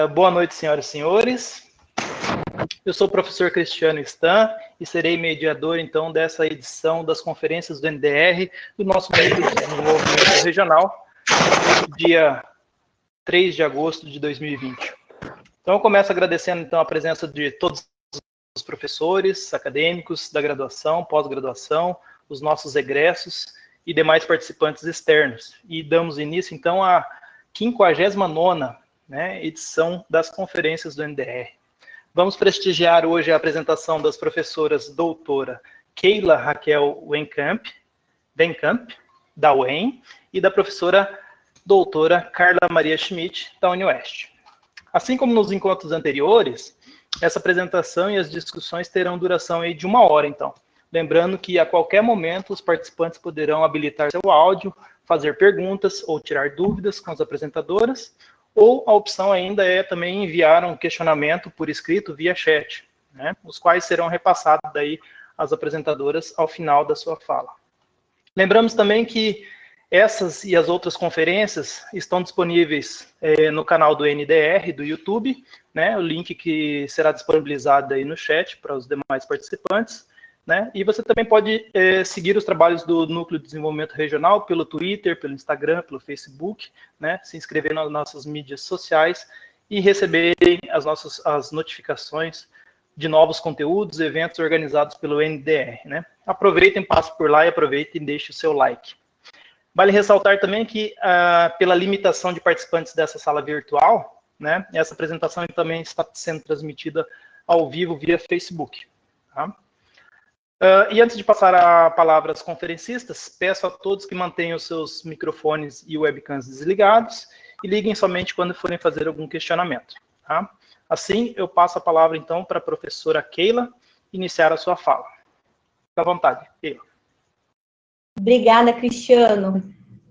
Boa noite, senhoras e senhores. Eu sou o professor Cristiano Stan e serei mediador, então, dessa edição das conferências do NDR, do nosso Núcleo de Desenvolvimento Regional, dia 3 de agosto de 2020. Então, eu começo agradecendo, então, a presença de todos os professores, acadêmicos da graduação, pós-graduação, os nossos egressos e demais participantes externos. E damos início, então, à 59ª, edição das conferências do NDR. Vamos prestigiar hoje a apresentação das professoras doutora Keila Raquel Wenkamp, da UEM, e da professora doutora Carla Maria Schmidt, da UniOeste. Assim como nos encontros anteriores, essa apresentação e as discussões terão duração aí de 1 hora, então. Lembrando que a qualquer momento os participantes poderão habilitar seu áudio, fazer perguntas ou tirar dúvidas com as apresentadoras, ou a opção ainda é também enviar um questionamento por escrito via chat, os quais serão repassados daí às apresentadoras ao final da sua fala. Lembramos também que essas e as outras conferências estão disponíveis no canal do NDR, do YouTube, o link que será disponibilizado aí no chat para os demais participantes, e você também pode seguir os trabalhos do Núcleo de Desenvolvimento Regional pelo Twitter, pelo Instagram, pelo Facebook, se inscrever nas nossas mídias sociais e receber as notificações de novos conteúdos, eventos organizados pelo NDR. Aproveitem, passem por lá e aproveitem e deixem o seu like. Vale ressaltar também que, pela limitação de participantes dessa sala virtual, essa apresentação também está sendo transmitida ao vivo via Facebook. Tá? E antes de passar a palavra às conferencistas, peço a todos que mantenham os seus microfones e webcams desligados e liguem somente quando forem fazer algum questionamento. Tá? Assim, eu passo a palavra, então, para a professora Keila iniciar a sua fala. Fique à vontade, Keila. Obrigada, Cristiano.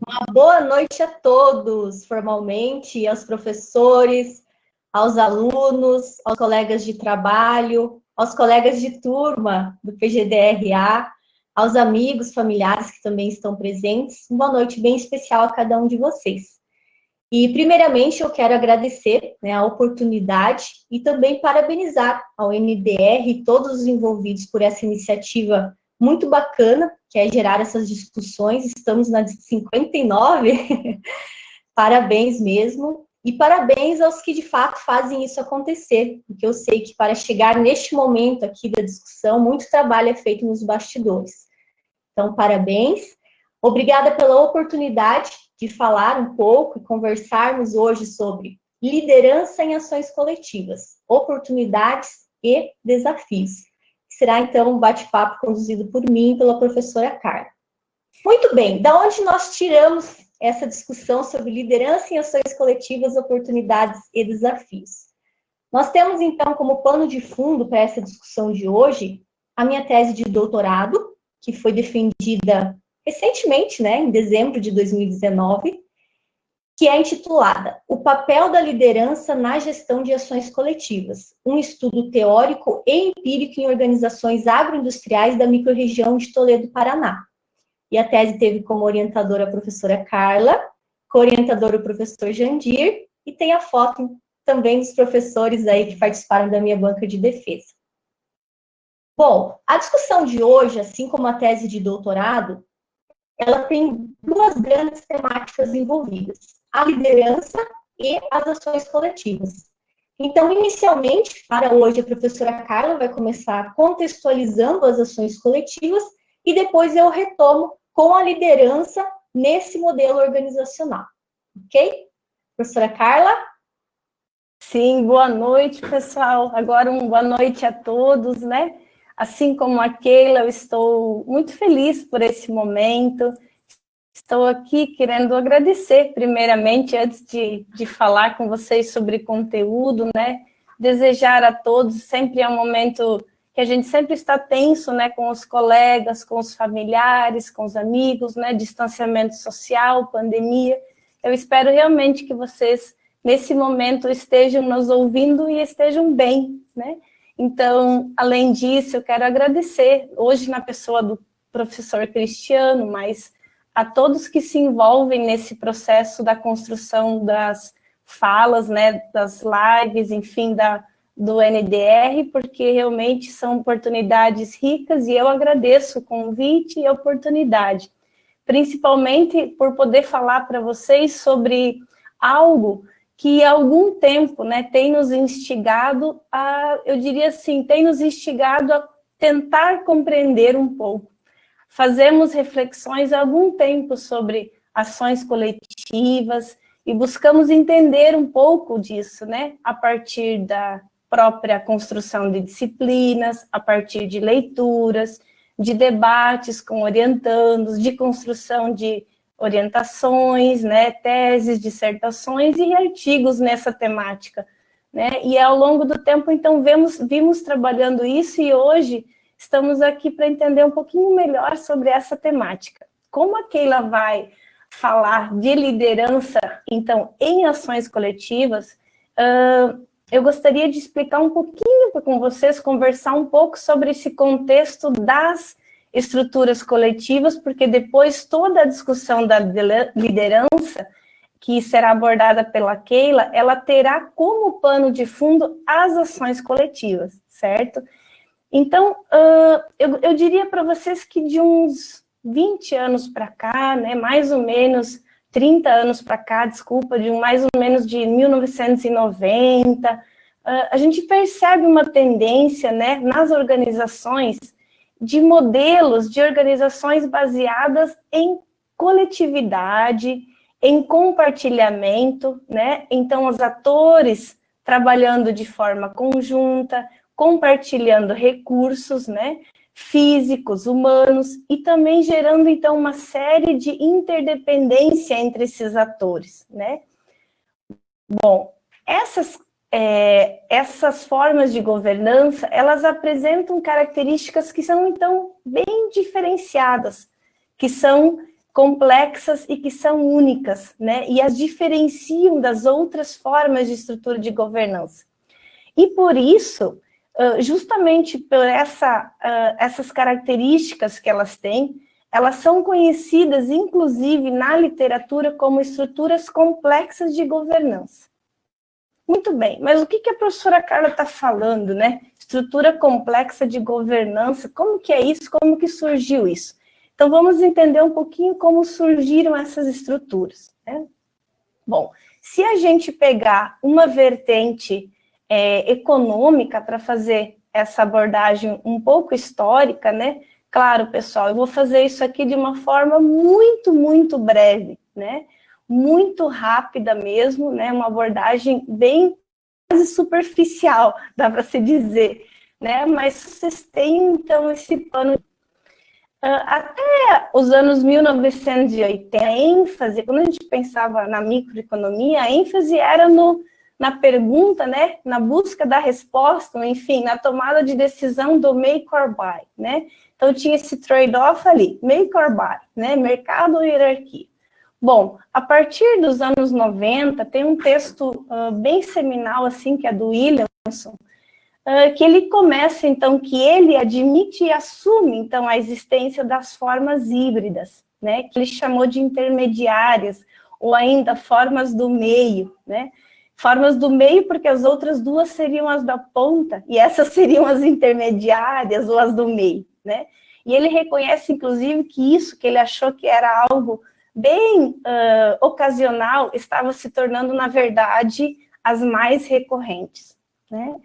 Uma boa noite a todos, formalmente, aos professores, aos alunos, aos colegas de trabalho, aos colegas de turma do PGDRA, aos amigos, familiares que também estão presentes. Uma noite bem especial a cada um de vocês. E, primeiramente, eu quero agradecer a oportunidade e também parabenizar ao NDR e todos os envolvidos por essa iniciativa muito bacana, que é gerar essas discussões. Estamos na 59, parabéns mesmo. E parabéns aos que, de fato, fazem isso acontecer, porque eu sei que para chegar neste momento aqui da discussão, muito trabalho é feito nos bastidores. Então, parabéns. Obrigada pela oportunidade de falar um pouco e conversarmos hoje sobre liderança em ações coletivas, oportunidades e desafios. Será, então, um bate-papo conduzido por mim e pela professora Carla. Muito bem, da onde nós tiramos essa discussão sobre liderança em ações coletivas, oportunidades e desafios? Nós temos, então, como pano de fundo para essa discussão de hoje, a minha tese de doutorado, que foi defendida recentemente, em dezembro de 2019, que é intitulada O papel da liderança na gestão de ações coletivas, um estudo teórico e empírico em organizações agroindustriais da microrregião de Toledo, Paraná. E a tese teve como orientadora a professora Carla, co-orientador o professor Jandir, e tem a foto também dos professores aí que participaram da minha banca de defesa. Bom, a discussão de hoje, assim como a tese de doutorado, ela tem duas grandes temáticas envolvidas: a liderança e as ações coletivas. Então, inicialmente, para hoje, a professora Carla vai começar contextualizando as ações coletivas e depois eu retomo com a liderança nesse modelo organizacional. Ok? Professora Carla? Sim, boa noite, pessoal. Agora, boa noite a todos, Assim como a Keila, eu estou muito feliz por esse momento. Estou aqui querendo agradecer, primeiramente, antes de falar com vocês sobre conteúdo, Desejar a todos, sempre é um momento que a gente sempre está tenso, com os colegas, com os familiares, com os amigos, distanciamento social, pandemia. Eu espero realmente que vocês, nesse momento, estejam nos ouvindo e estejam bem, Então, além disso, eu quero agradecer, hoje na pessoa do professor Cristiano, mas a todos que se envolvem nesse processo da construção das falas, né, das lives, enfim, do NDR, porque realmente são oportunidades ricas e eu agradeço o convite e a oportunidade, principalmente por poder falar para vocês sobre algo que há algum tempo, né, tem nos instigado eu diria assim, tem nos instigado a tentar compreender um pouco. Fazemos reflexões há algum tempo sobre ações coletivas e buscamos entender um pouco disso, né, a partir da própria construção de disciplinas, a partir de leituras, de debates com orientandos, de construção de orientações, né, teses, dissertações e artigos nessa temática, né? E ao longo do tempo, então, vimos trabalhando isso e hoje estamos aqui para entender um pouquinho melhor sobre essa temática. Como a Keila vai falar de liderança, então, em ações coletivas, eu gostaria de explicar um pouquinho com vocês, conversar um pouco sobre esse contexto das estruturas coletivas, porque depois toda a discussão da liderança, que será abordada pela Keila, ela terá como pano de fundo as ações coletivas, certo? Então, eu diria para vocês que de uns 20 anos para cá, né, mais ou menos 30 anos para cá, desculpa, de mais ou menos de 1990, a gente percebe uma tendência, né, nas organizações de modelos de organizações baseadas em coletividade, em compartilhamento, né? Então, os atores trabalhando de forma conjunta, compartilhando recursos, né? Físicos, humanos, e também gerando, então, uma série de interdependência entre esses atores, né? Bom, essas formas de governança, elas apresentam características que são, então, bem diferenciadas, que são complexas e que são únicas, né? E as diferenciam das outras formas de estrutura de governança. E por isso, justamente por essas características que elas têm, elas são conhecidas, inclusive, na literatura como estruturas complexas de governança. Muito bem, mas o que a professora Carla está falando, né? Estrutura complexa de governança, como que é isso? Como que surgiu isso? Então, vamos entender um pouquinho como surgiram essas estruturas, né? Bom, se a gente pegar uma vertente econômica para fazer essa abordagem um pouco histórica, né? Claro, pessoal, eu vou fazer isso aqui de uma forma muito, muito breve, né? Muito rápida mesmo, né? Uma abordagem bem quase superficial, dá para se dizer, né? Mas vocês têm, então, esse pano. Até os anos 1980, a ênfase, quando a gente pensava na microeconomia, a ênfase era na pergunta, né? Na busca da resposta, enfim, na tomada de decisão do make or buy, né? Então, tinha esse trade-off ali, make or buy, né? Mercado ou hierarquia. Bom, a partir dos anos 90, tem um texto bem seminal, assim, que é do Williamson, que ele começa, então, que ele admite e assume, então, a existência das formas híbridas, né? Que ele chamou de intermediárias, ou ainda formas do meio, né? Formas do meio porque as outras duas seriam as da ponta, e essas seriam as intermediárias ou as do meio, né? E ele reconhece, inclusive, que isso que ele achou que era algo bem ocasional, estava se tornando, na verdade, as mais recorrentes, né?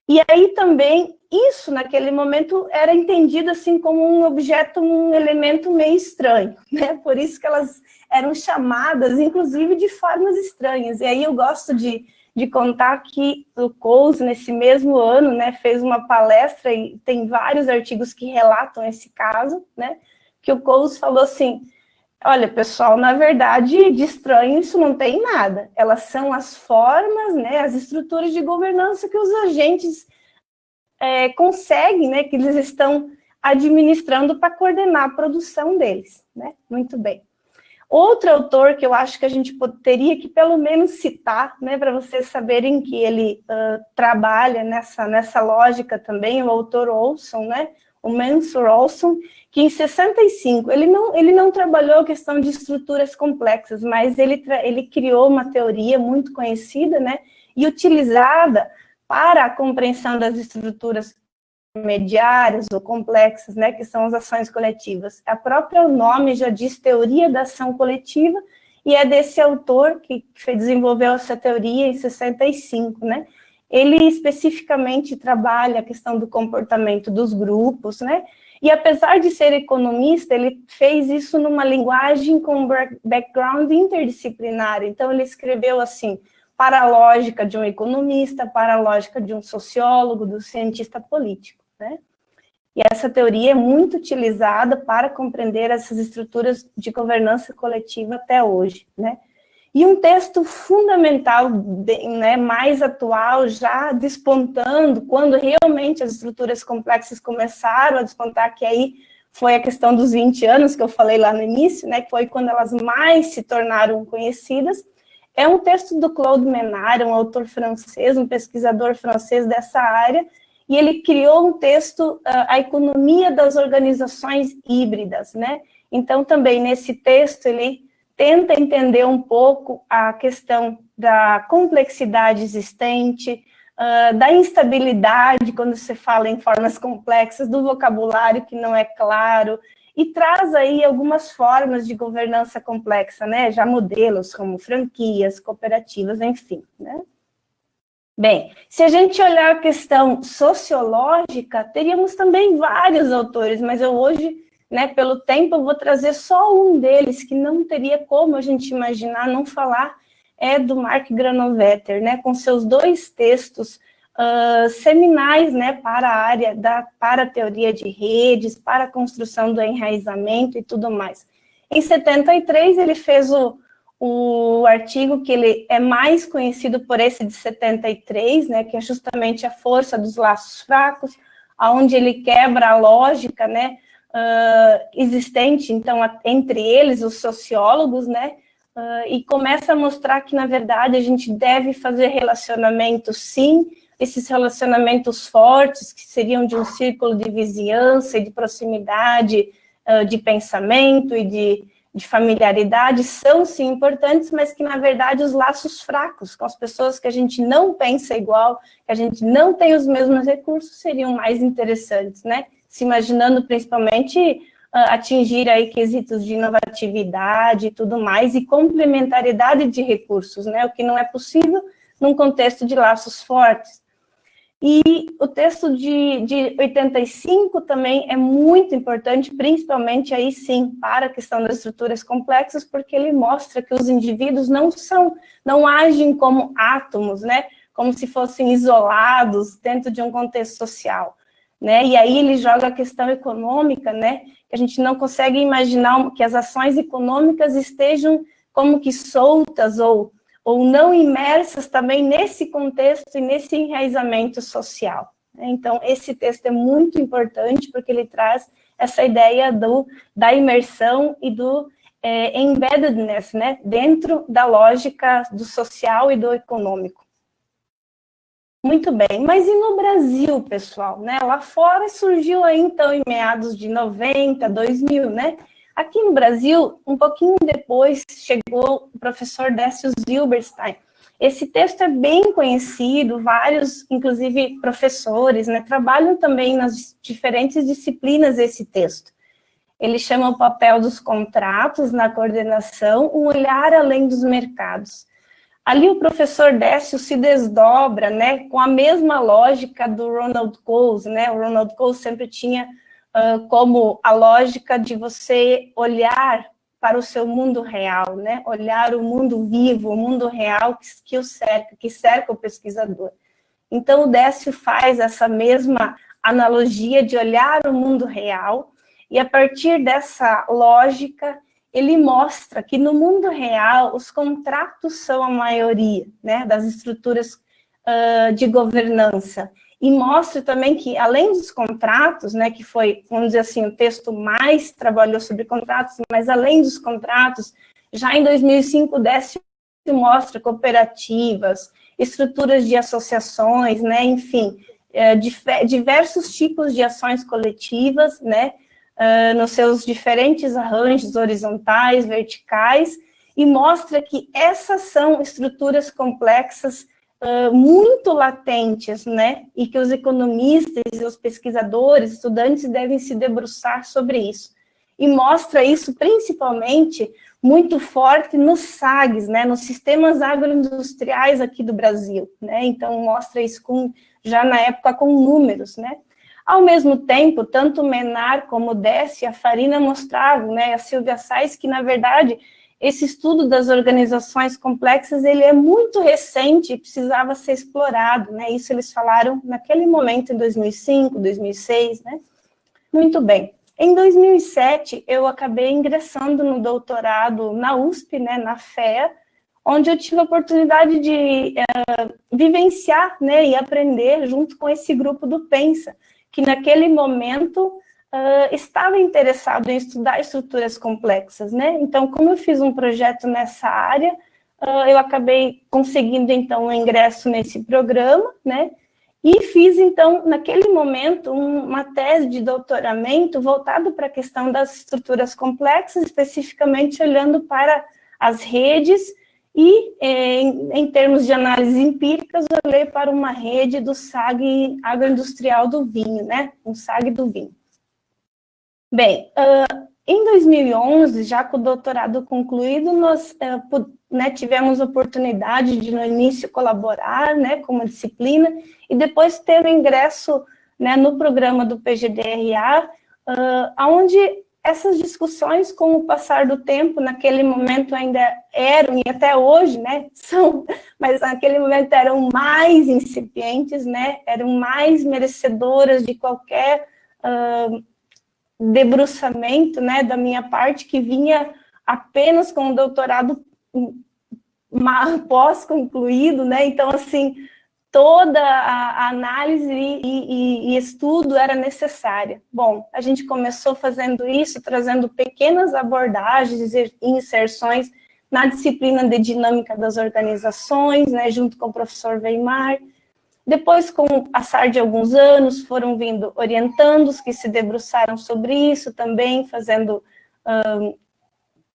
E aí também, isso naquele momento era entendido assim como um objeto, um elemento meio estranho, né? Por isso que elas eram chamadas, inclusive, de formas estranhas. E aí eu gosto de contar que o Coase, nesse mesmo ano, né, fez uma palestra, e tem vários artigos que relatam esse caso, né? Que o Coase falou assim: olha, pessoal, na verdade, de estranho isso não tem nada. Elas são as formas, né, as estruturas de governança que os agentes conseguem, né, que eles estão administrando para coordenar a produção deles, né? Muito bem. Outro autor que eu acho que a gente teria que pelo menos citar, né, para vocês saberem que ele trabalha nessa lógica também, o autor Olson, né? o Mansur Olson, que em 65, ele não trabalhou a questão de estruturas complexas, mas ele criou uma teoria muito conhecida, né, e utilizada para a compreensão das estruturas intermediárias ou complexas, né, que são as ações coletivas. O próprio nome já diz teoria da ação coletiva, e é desse autor que desenvolveu essa teoria em 65, né. Ele especificamente trabalha a questão do comportamento dos grupos, né, e apesar de ser economista, ele fez isso numa linguagem com background interdisciplinar. Então, ele escreveu assim, para a lógica de um economista, para a lógica de um sociólogo, do cientista político, né? E essa teoria é muito utilizada para compreender essas estruturas de governança coletiva até hoje, né? E um texto fundamental, né, mais atual, já despontando, quando realmente as estruturas complexas começaram a despontar, que aí foi a questão dos 20 anos que eu falei lá no início, né, que foi quando elas mais se tornaram conhecidas, é um texto do Claude Menard, um autor francês, um pesquisador francês dessa área, e ele criou um texto, A Economia das Organizações Híbridas, né? Então, também nesse texto, ele tenta entender um pouco a questão da complexidade existente, da instabilidade, quando se fala em formas complexas, do vocabulário que não é claro, e traz aí algumas formas de governança complexa, né? Já modelos como franquias, cooperativas, enfim, né? Bem, se a gente olhar a questão sociológica, teríamos também vários autores, mas eu hoje, né, pelo tempo, eu vou trazer só um deles, que não teria como a gente imaginar não falar, é do Mark Granovetter, né, com seus 2 textos seminais, né, para a área, para a teoria de redes, para a construção do enraizamento e tudo mais. Em 73, ele fez o artigo que ele é mais conhecido por esse de 73, né, que é justamente a força dos laços fracos, onde ele quebra a lógica, né, existente, então, entre eles, os sociólogos, né, e começa a mostrar que, na verdade, a gente deve fazer relacionamentos, sim, esses relacionamentos fortes, que seriam de um círculo de vizinhança e de proximidade, de pensamento e de familiaridade, são, sim, importantes, mas que, na verdade, os laços fracos, com as pessoas que a gente não pensa igual, que a gente não tem os mesmos recursos, seriam mais interessantes, né? Se imaginando principalmente atingir aí quesitos de inovatividade e tudo mais, e complementariedade de recursos, né? O que não é possível num contexto de laços fortes. E o texto de 85 também é muito importante, principalmente aí sim, para a questão das estruturas complexas, porque ele mostra que os indivíduos não agem como átomos, né? Como se fossem isolados dentro de um contexto social, né? E aí ele joga a questão econômica, né? Que a gente não consegue imaginar que as ações econômicas estejam como que soltas ou não imersas também nesse contexto e nesse enraizamento social. Então, esse texto é muito importante porque ele traz essa ideia da imersão e do embeddedness, né, dentro da lógica do social e do econômico. Muito bem, mas e no Brasil, pessoal? Né? Lá fora surgiu aí, então, em meados de 90, 2000, né? Aqui no Brasil, um pouquinho depois, chegou o professor Décio Zilberstein. Esse texto é bem conhecido, vários, inclusive professores, né, trabalham também nas diferentes disciplinas esse texto. Ele chama o papel dos contratos na coordenação, um olhar além dos mercados. Ali o professor Décio se desdobra, né, com a mesma lógica do Ronald Coase, né? O Ronald Coase sempre tinha como a lógica de você olhar para o seu mundo real, né? Olhar o mundo vivo, o mundo real que o cerca, que cerca o pesquisador. Então, o Décio faz essa mesma analogia de olhar o mundo real, e a partir dessa lógica, ele mostra que no mundo real, os contratos são a maioria, né, das estruturas de governança. E mostra também que, além dos contratos, né, que foi, vamos dizer assim, o texto mais trabalhou sobre contratos, mas além dos contratos, já em 2005, o Décio mostra cooperativas, estruturas de associações, né, enfim, diversos tipos de ações coletivas, né, nos seus diferentes arranjos horizontais, verticais, e mostra que essas são estruturas complexas muito latentes, né, e que os economistas, os pesquisadores, estudantes devem se debruçar sobre isso. E mostra isso principalmente muito forte nos SAGs, né, nos sistemas agroindustriais aqui do Brasil, né, então mostra isso já na época com números, né. Ao mesmo tempo, tanto o Menar como o Décio e a Farina mostravam, né, a Silvia Sais, que na verdade esse estudo das organizações complexas, ele é muito recente e precisava ser explorado, né, isso eles falaram naquele momento, em 2005, 2006, né. Muito bem. Em 2007, eu acabei ingressando no doutorado na USP, né, na FEA, onde eu tive a oportunidade de vivenciar, né, e aprender junto com esse grupo do Pensa, que naquele momento estava interessado em estudar estruturas complexas, né? Então, como eu fiz um projeto nessa área, eu acabei conseguindo, então, o ingresso nesse programa, né? E fiz, então, naquele momento, uma tese de doutoramento voltado para a questão das estruturas complexas, especificamente olhando para as redes e, em termos de análise empíricas, eu olhei para uma rede do SAG agroindustrial do vinho, né? Um SAG do vinho. Bem, em 2011, já com o doutorado concluído, nós tivemos oportunidade de, no início, colaborar, né, com uma disciplina, e depois ter o ingresso, né, no programa do PGDRA, onde essas discussões, com o passar do tempo, naquele momento ainda eram, e até hoje, né, são, mas naquele momento eram mais incipientes, né, eram mais merecedoras de qualquer debruçamento, né, da minha parte, que vinha apenas com o doutorado pós-concluído, né, então, assim, toda a análise e estudo era necessária. Bom, a gente começou fazendo isso, trazendo pequenas abordagens e inserções na disciplina de dinâmica das organizações, né, junto com o professor Weimar. Depois, com o passar de alguns anos, foram vindo orientandos que se debruçaram sobre isso também, fazendo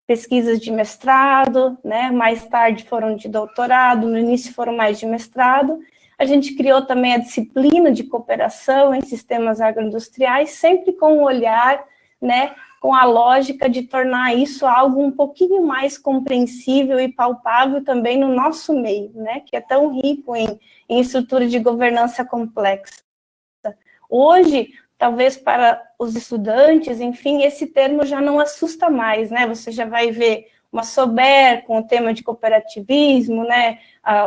pesquisas de mestrado, né? Mais tarde foram de doutorado, no início foram mais de mestrado. A gente criou também a disciplina de cooperação em sistemas agroindustriais, sempre com o olhar, né, com a lógica de tornar isso algo um pouquinho mais compreensível e palpável também no nosso meio, né, que é tão rico em estrutura de governança complexa. Hoje, talvez para os estudantes, enfim, esse termo já não assusta mais, né, você já vai ver uma SOBER com o tema de cooperativismo, né,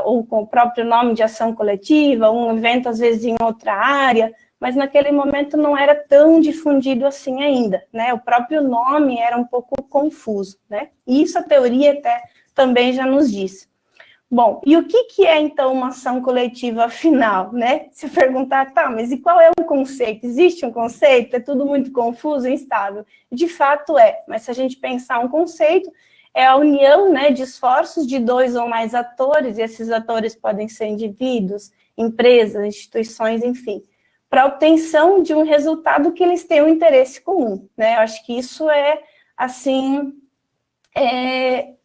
ou com o próprio nome de ação coletiva, um evento às vezes em outra área, mas naquele momento não era tão difundido assim ainda, né, o próprio nome era um pouco confuso, né, e isso a teoria até também já nos diz. Bom, e o que é, então, uma ação coletiva afinal, né? Se perguntar, tá, mas e qual é o conceito? Existe um conceito? É tudo muito confuso e instável? De fato é, mas se a gente pensar um conceito, é a união, né, de esforços de dois ou mais atores, e esses atores podem ser indivíduos, empresas, instituições, enfim, para a obtenção de um resultado que eles tenham interesse comum, né? Eu acho que isso é, assim,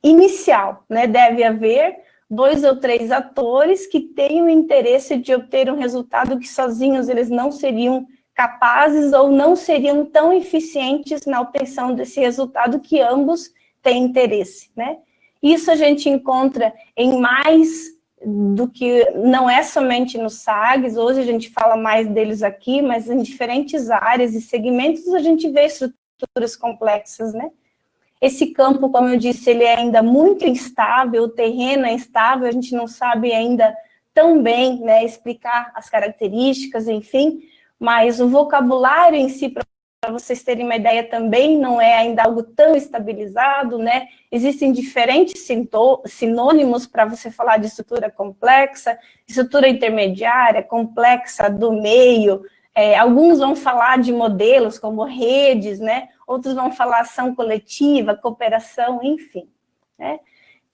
inicial, né? Deve haver 2 ou 3 atores que tenham interesse de obter um resultado que sozinhos eles não seriam capazes ou não seriam tão eficientes na obtenção desse resultado que ambos têm interesse, né? Isso a gente encontra em mais do que, não é somente nos SAGs, hoje a gente fala mais deles aqui, mas em diferentes áreas e segmentos a gente vê estruturas complexas, né? Esse campo, como eu disse, ele é ainda muito instável, o terreno é instável, a gente não sabe ainda tão bem, né, explicar as características, enfim, mas o vocabulário em si, para vocês terem uma ideia, também não é ainda algo tão estabilizado, né? Existem diferentes sinônimos para você falar de estrutura complexa, estrutura intermediária, complexa, do meio. Alguns vão falar de modelos como redes, né? Outros vão falar ação coletiva, cooperação, enfim, né?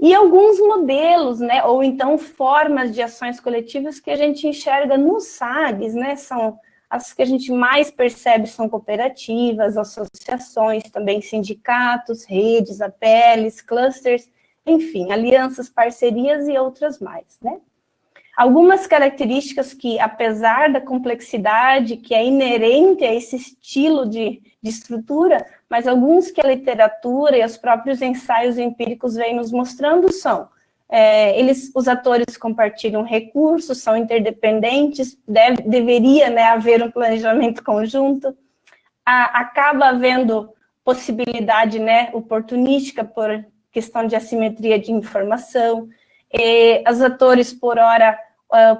E alguns modelos, né, ou então formas de ações coletivas que a gente enxerga nos SAGs, né, são as que a gente mais percebe são cooperativas, associações, também sindicatos, redes, APLs, clusters, enfim, alianças, parcerias e outras mais, né. Algumas características que, apesar da complexidade que é inerente a esse estilo de estrutura, mas alguns que a literatura e os próprios ensaios empíricos vêm nos mostrando são, os atores compartilham recursos, são interdependentes, deveria, né, haver um planejamento conjunto, acaba havendo possibilidade, né, oportunística por questão de assimetria de informação. Os atores,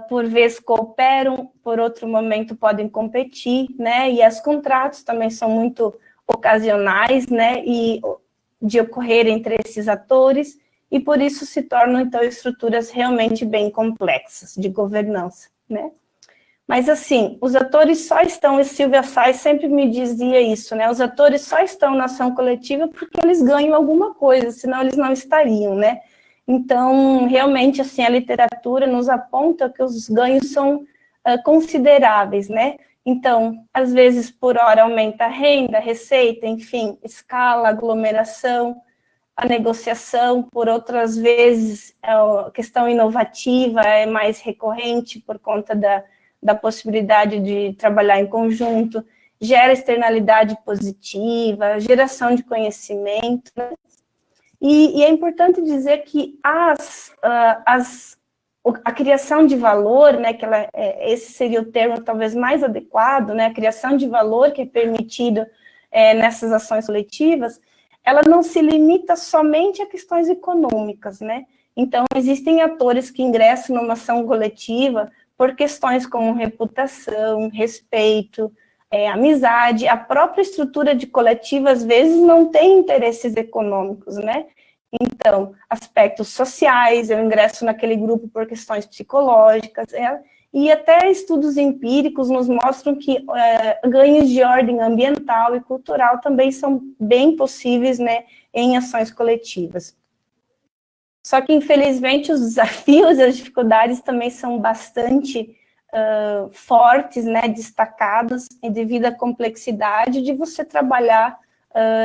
por vez, cooperam, por outro momento podem competir, né, e os contratos também são muito ocasionais, né, e de ocorrer entre esses atores, e por isso se tornam, então, estruturas realmente bem complexas de governança, né. Mas, assim, os atores só estão, e Silvia Sais sempre me dizia isso, né, os atores só estão na ação coletiva porque eles ganham alguma coisa, senão eles não estariam, né. Então, realmente, assim, a literatura nos aponta que os ganhos são consideráveis, né? Então, às vezes, por hora, aumenta a renda, a receita, enfim, escala, aglomeração, a negociação, por outras vezes, a questão inovativa é mais recorrente por conta da possibilidade de trabalhar em conjunto, gera externalidade positiva, geração de conhecimento, né? E é importante dizer que a criação de valor, né, que esse seria o termo talvez mais adequado, né, a criação de valor que é permitido nessas ações coletivas, ela não se limita somente a questões econômicas, né? Então, existem atores que ingressam numa ação coletiva por questões como reputação, respeito, amizade, a própria estrutura de coletiva, às vezes, não tem interesses econômicos, né? Então, aspectos sociais, eu ingresso naquele grupo por questões psicológicas, e até estudos empíricos nos mostram que ganhos de ordem ambiental e cultural também são bem possíveis, né, em ações coletivas. Só que, infelizmente, os desafios e as dificuldades também são bastante fortes, né, destacados, devido à complexidade de você trabalhar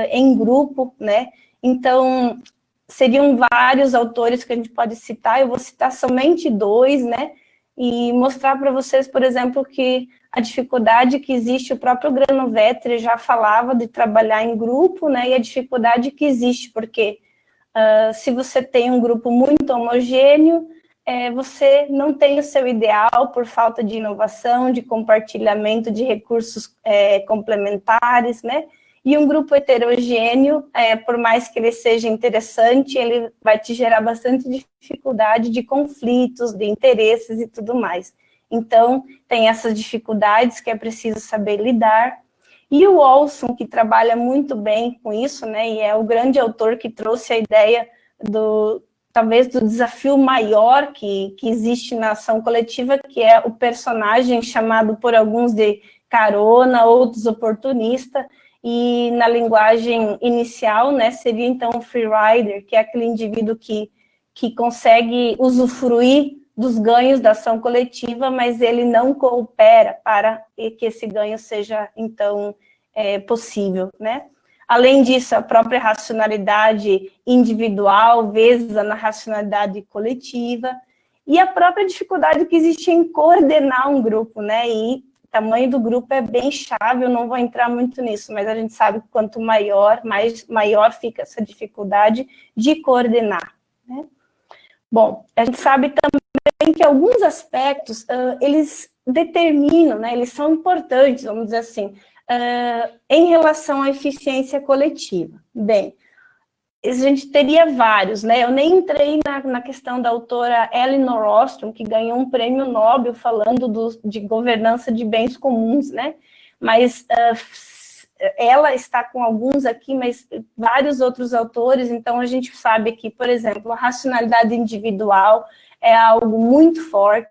em grupo, né. Então, seriam vários autores que a gente pode citar, eu vou citar somente 2, né, e mostrar para vocês, por exemplo, que a dificuldade que existe, o próprio Granovetter já falava de trabalhar em grupo, né, e a dificuldade que existe, porque se você tem um grupo muito homogêneo, você não tem o seu ideal por falta de inovação, de compartilhamento de recursos complementares, né? E um grupo heterogêneo, por mais que ele seja interessante, ele vai te gerar bastante dificuldade de conflitos, de interesses e tudo mais. Então, tem essas dificuldades que é preciso saber lidar. E o Olson, que trabalha muito bem com isso, né? E é o grande autor que trouxe a ideia talvez do desafio maior que existe na ação coletiva, que é o personagem chamado por alguns de carona, outros oportunista, e na linguagem inicial, né, seria então o free rider, que é aquele indivíduo que consegue usufruir dos ganhos da ação coletiva, mas ele não coopera para que esse ganho seja, então, possível, né? Além disso, a própria racionalidade individual vezes na racionalidade coletiva, e a própria dificuldade que existe em coordenar um grupo, né? E o tamanho do grupo é bem chave, eu não vou entrar muito nisso, mas a gente sabe que quanto maior fica essa dificuldade de coordenar, né? Bom, a gente sabe também que alguns aspectos, eles determinam, né? Eles são importantes, vamos dizer assim, em relação à eficiência coletiva. Bem, a gente teria vários, né? Eu nem entrei na questão da autora Elinor Ostrom, que ganhou um prêmio Nobel falando de governança de bens comuns, né? Mas ela está com alguns aqui, mas vários outros autores, então a gente sabe que, por exemplo, a racionalidade individual é algo muito forte,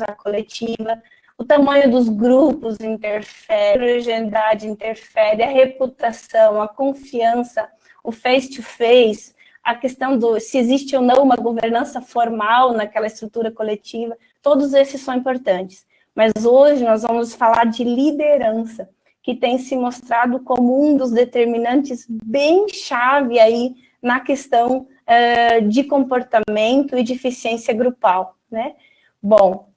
a coletiva, o tamanho dos grupos interfere, a heterogeneidade interfere, a reputação, a confiança, o face-to-face, a questão do se existe ou não uma governança formal naquela estrutura coletiva, todos esses são importantes. Mas hoje nós vamos falar de liderança, que tem se mostrado como um dos determinantes bem chave aí na questão de comportamento e de eficiência grupal, né? Bom,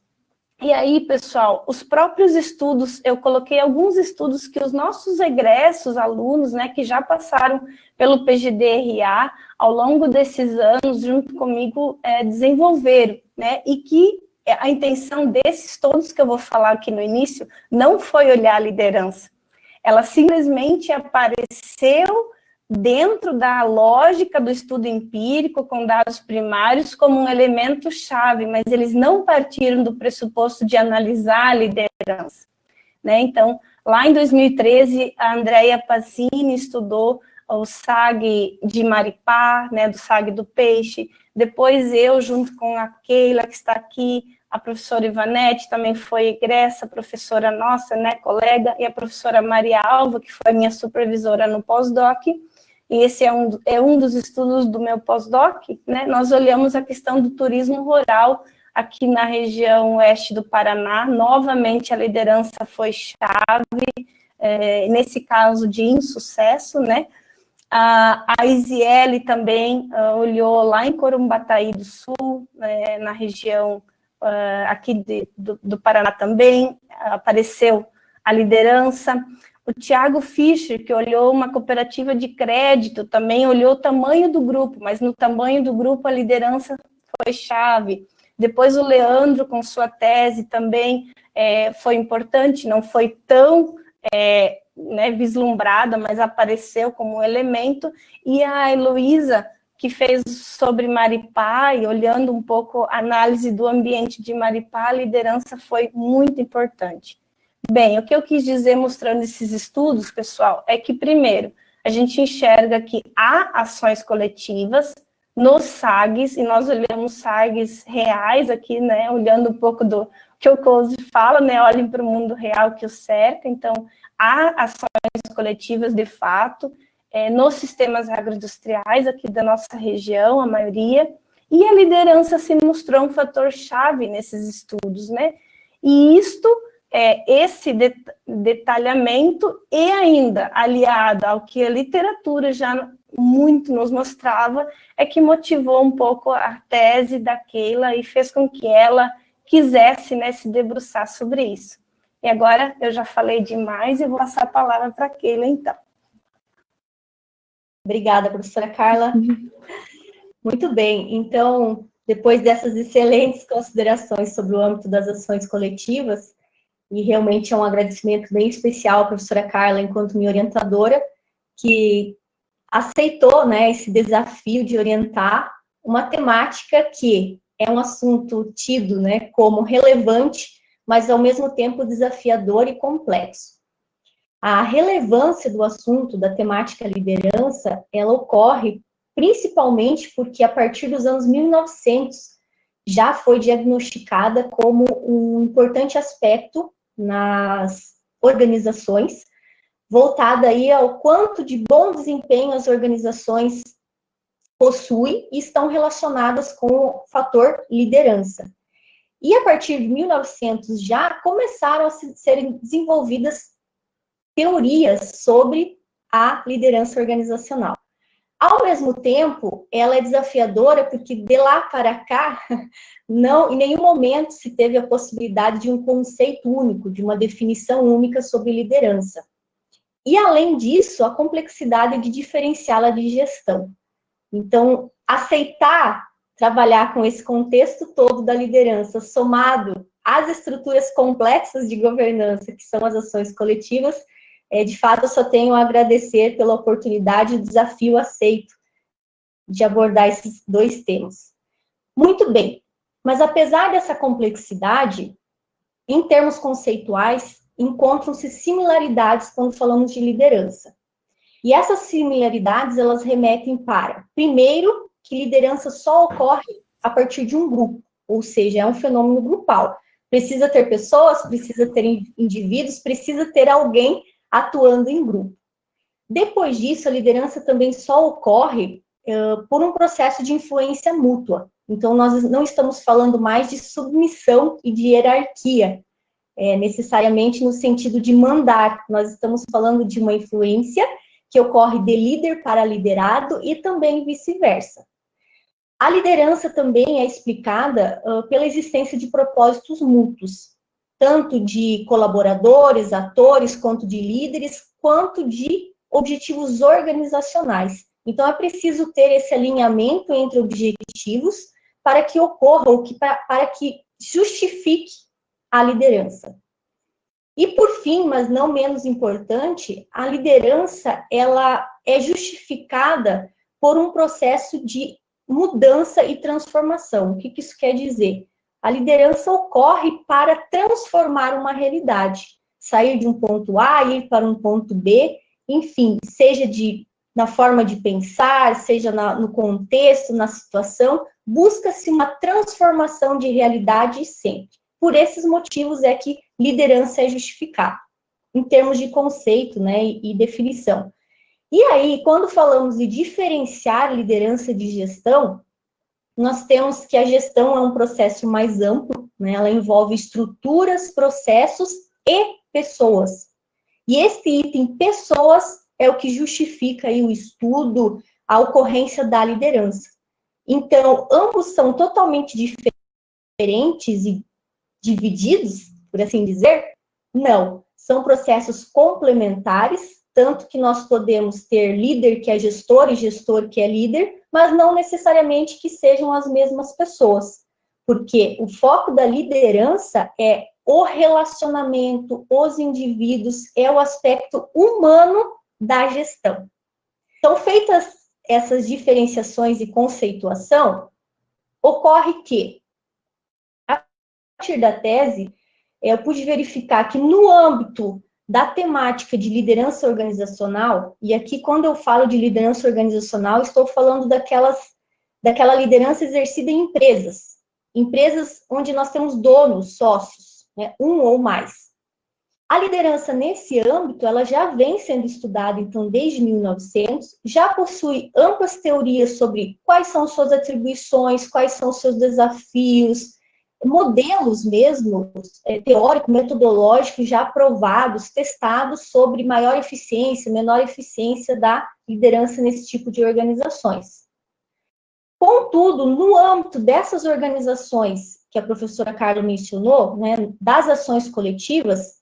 e aí, pessoal, os próprios estudos, eu coloquei alguns estudos que os nossos egressos, alunos, né, que já passaram pelo PGD-RA, ao longo desses anos, junto comigo, desenvolveram, né, e que a intenção desses todos que eu vou falar aqui no início, não foi olhar a liderança, ela simplesmente apareceu dentro da lógica do estudo empírico, com dados primários, como um elemento chave, mas eles não partiram do pressuposto de analisar a liderança, né? Então, lá em 2013, a Andrea Passini estudou o SAG de Maripá, né, do SAG do peixe, depois eu, junto com a Keila, que está aqui, a professora Ivanete também foi egressa, professora nossa, né, colega, e a professora Maria Alva, que foi minha supervisora no pós-doc, e esse é um dos estudos do meu pós-doc, né, nós olhamos a questão do turismo rural aqui na região oeste do Paraná, novamente a liderança foi chave, nesse caso de insucesso, né, a Isiele também olhou lá em Corumbataí do Sul, na região aqui do Paraná também, apareceu a liderança. O Tiago Fischer, que olhou uma cooperativa de crédito, também olhou o tamanho do grupo, mas no tamanho do grupo a liderança foi chave. Depois o Leandro, com sua tese, também foi importante, não foi tão vislumbrada, mas apareceu como um elemento. E a Heloísa, que fez sobre Maripá, e olhando um pouco a análise do ambiente de Maripá, a liderança foi muito importante. Bem, o que eu quis dizer mostrando esses estudos, pessoal, é que, primeiro, a gente enxerga que há ações coletivas nos SAGs, e nós olhamos SAGs reais aqui, né, olhando um pouco do que o Coase fala, né, olhem para o mundo real que o cerca, então, há ações coletivas de fato, nos sistemas agroindustriais aqui da nossa região, a maioria, e a liderança se mostrou um fator chave nesses estudos, né, e isto esse detalhamento e ainda aliado ao que a literatura já muito nos mostrava, é que motivou um pouco a tese da Keila e fez com que ela quisesse, né, se debruçar sobre isso. E agora eu já falei demais e vou passar a palavra para a Keila, então. Obrigada, professora Carla. Muito bem, então, depois dessas excelentes considerações sobre o âmbito das ações coletivas, e realmente é um agradecimento bem especial à professora Carla, enquanto minha orientadora, que aceitou, né, esse desafio de orientar uma temática que é um assunto tido, né, como relevante, mas ao mesmo tempo desafiador e complexo. A relevância do assunto, da temática liderança, ela ocorre principalmente porque a partir dos anos 1900 já foi diagnosticada como um importante aspecto nas organizações, voltada aí ao quanto de bom desempenho as organizações possuem e estão relacionadas com o fator liderança. E a partir de 1900 já começaram a serem desenvolvidas teorias sobre a liderança organizacional. Ao mesmo tempo, ela é desafiadora porque de lá para cá, não, em nenhum momento se teve a possibilidade de um conceito único, de uma definição única sobre liderança. E, além disso, a complexidade de diferenciá-la de gestão. Então, aceitar trabalhar com esse contexto todo da liderança, somado às estruturas complexas de governança, que são as ações coletivas, de fato, eu só tenho a agradecer pela oportunidade e o desafio aceito de abordar esses dois temas. Muito bem, mas apesar dessa complexidade, em termos conceituais, encontram-se similaridades quando falamos de liderança. E essas similaridades, elas remetem para, primeiro, que liderança só ocorre a partir de um grupo, ou seja, é um fenômeno grupal. Precisa ter pessoas, precisa ter indivíduos, precisa ter alguém atuando em grupo. Depois disso, a liderança também só ocorre por um processo de influência mútua. Então, nós não estamos falando mais de submissão e de hierarquia, necessariamente no sentido de mandar. Nós estamos falando de uma influência que ocorre de líder para liderado e também vice-versa. A liderança também é explicada pela existência de propósitos mútuos, tanto de colaboradores, atores, quanto de líderes, quanto de objetivos organizacionais. Então, é preciso ter esse alinhamento entre objetivos para que ocorra, ou para que justifique a liderança. E, por fim, mas não menos importante, a liderança, ela é justificada por um processo de mudança e transformação. O que isso quer dizer? A liderança ocorre para transformar uma realidade, sair de um ponto A, ir para um ponto B, enfim, seja na forma de pensar, seja no contexto, na situação, busca-se uma transformação de realidade sempre. Por esses motivos é que liderança é justificada, em termos de conceito, né, e definição. E aí, quando falamos de diferenciar liderança de gestão, nós temos que a gestão é um processo mais amplo, né, ela envolve estruturas, processos e pessoas. E esse item pessoas é o que justifica aí o estudo, a ocorrência da liderança. Então, ambos são totalmente diferentes e divididos, por assim dizer? Não, são processos complementares, tanto que nós podemos ter líder que é gestor e gestor que é líder, mas não necessariamente que sejam as mesmas pessoas, porque o foco da liderança é o relacionamento, os indivíduos, é o aspecto humano da gestão. Então, feitas essas diferenciações e conceituação, ocorre que, a partir da tese, eu pude verificar que no âmbito da temática de liderança organizacional, e aqui quando eu falo de liderança organizacional, estou falando daquela liderança exercida em empresas onde nós temos donos, sócios, né, um ou mais. A liderança nesse âmbito, ela já vem sendo estudada, então, desde 1900, já possui amplas teorias sobre quais são suas atribuições, quais são seus desafios, modelos mesmo, teóricos, metodológicos, já aprovados, testados sobre maior eficiência, menor eficiência da liderança nesse tipo de organizações. Contudo, no âmbito dessas organizações que a professora Carla mencionou, né, das ações coletivas,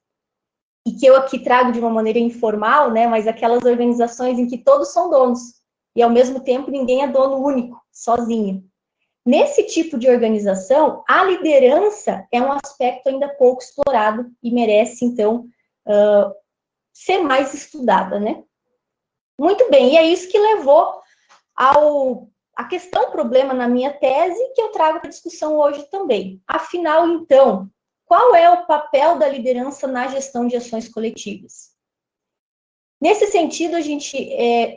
e que eu aqui trago de uma maneira informal, né, mas aquelas organizações em que todos são donos, e ao mesmo tempo ninguém é dono único, sozinho. Nesse tipo de organização, a liderança é um aspecto ainda pouco explorado e merece, então, ser mais estudada, né? Muito bem, e é isso que levou a questão problema na minha tese, que eu trago para discussão hoje também. Afinal, então, qual é o papel da liderança na gestão de ações coletivas? Nesse sentido, a gente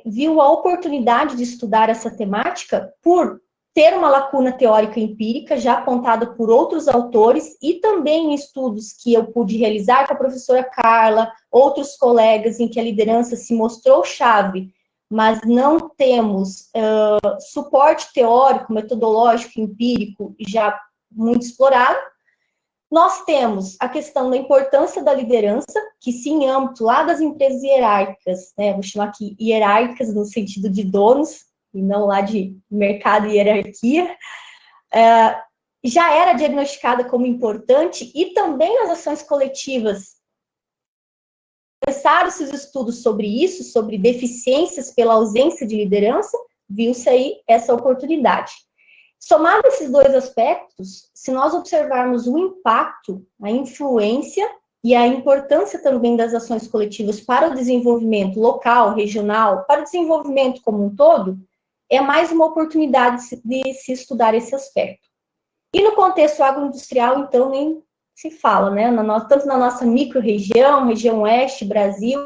viu a oportunidade de estudar essa temática por ter uma lacuna teórica empírica já apontada por outros autores e também em estudos que eu pude realizar com a professora Carla, outros colegas em que a liderança se mostrou chave, mas não temos suporte teórico, metodológico, empírico já muito explorado. Nós temos a questão da importância da liderança, que se em âmbito lá das empresas hierárquicas, né, vou chamar aqui hierárquicas no sentido de donos, e não lá de mercado e hierarquia, já era diagnosticada como importante, e também as ações coletivas. Começaram-se os estudos sobre isso, sobre deficiências pela ausência de liderança, viu-se aí essa oportunidade. Somado esses dois aspectos, se nós observarmos o impacto, a influência e a importância também das ações coletivas para o desenvolvimento local, regional, para o desenvolvimento como um todo, é mais uma oportunidade de se estudar esse aspecto. E no contexto agroindustrial, então, nem se fala, né? Tanto na nossa micro-região, região oeste, Brasil,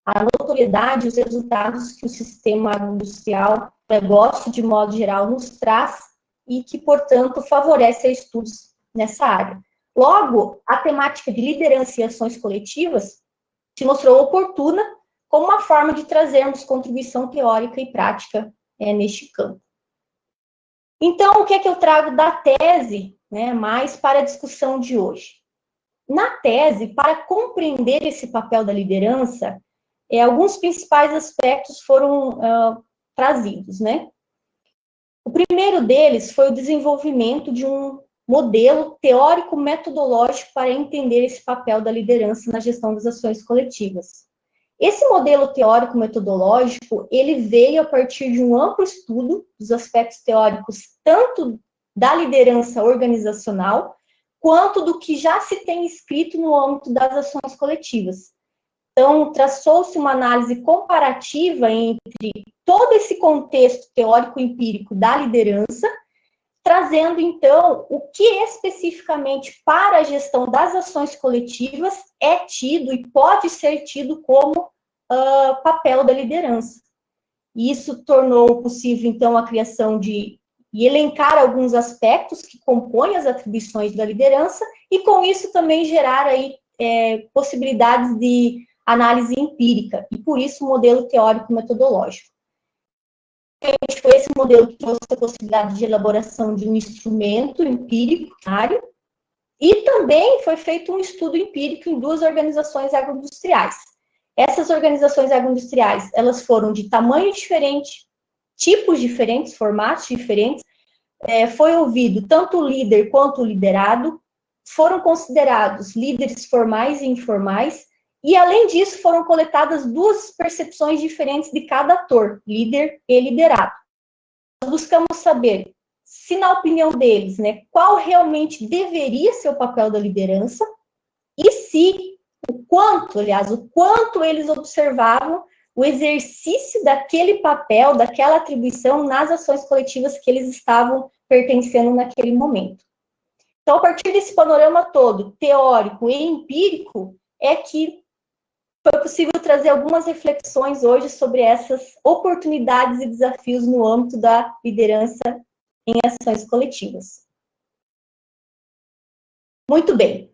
a notoriedade, os resultados que o sistema agroindustrial, o negócio de modo geral, nos traz e que, portanto, favorece estudos nessa área. Logo, a temática de liderança e ações coletivas se mostrou oportuna como uma forma de trazermos contribuição teórica e prática neste campo. Então, o que é que eu trago da tese, né, mais para a discussão de hoje? Na tese, para compreender esse papel da liderança, alguns principais aspectos foram trazidos, né? O primeiro deles foi o desenvolvimento de um modelo teórico-metodológico para entender esse papel da liderança na gestão das ações coletivas. Esse modelo teórico-metodológico, ele veio a partir de um amplo estudo dos aspectos teóricos, tanto da liderança organizacional, quanto do que já se tem escrito no âmbito das ações coletivas. Então, traçou-se uma análise comparativa entre todo esse contexto teórico-empírico da liderança, trazendo, então, o que especificamente para a gestão das ações coletivas é tido e pode ser tido como papel da liderança. Isso tornou possível, então, a criação e elencar alguns aspectos que compõem as atribuições da liderança e, com isso, também gerar aí, possibilidades de análise empírica, e, por isso, o modelo teórico-metodológico. Foi esse modelo que trouxe a possibilidade de elaboração de um instrumento empírico, e também foi feito um estudo empírico em 2 organizações agroindustriais. Essas organizações agroindustriais, elas foram de tamanho diferente, tipos diferentes, formatos diferentes, foi ouvido tanto o líder quanto o liderado, foram considerados líderes formais e informais, e, além disso, foram coletadas 2 percepções diferentes de cada ator, líder e liderado. Nós buscamos saber se, na opinião deles, né, qual realmente deveria ser o papel da liderança e se, o quanto eles observavam o exercício daquele papel, daquela atribuição nas ações coletivas que eles estavam pertencendo naquele momento. Então, a partir desse panorama todo, teórico e empírico, é que foi possível trazer algumas reflexões hoje sobre essas oportunidades e desafios no âmbito da liderança em ações coletivas. Muito bem.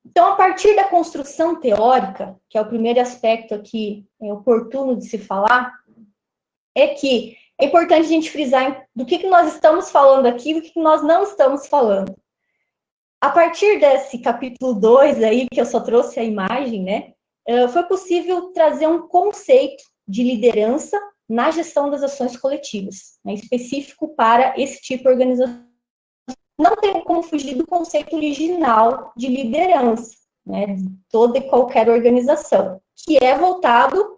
Então, a partir da construção teórica, que é o primeiro aspecto aqui oportuno de se falar, é que é importante a gente frisar do que nós estamos falando aqui e do que nós não estamos falando. A partir desse capítulo 2 aí, que eu só trouxe a imagem, né, foi possível trazer um conceito de liderança na gestão das ações coletivas, né, específico para esse tipo de organização. Não tem como fugir do conceito original de liderança, né, de toda e qualquer organização, que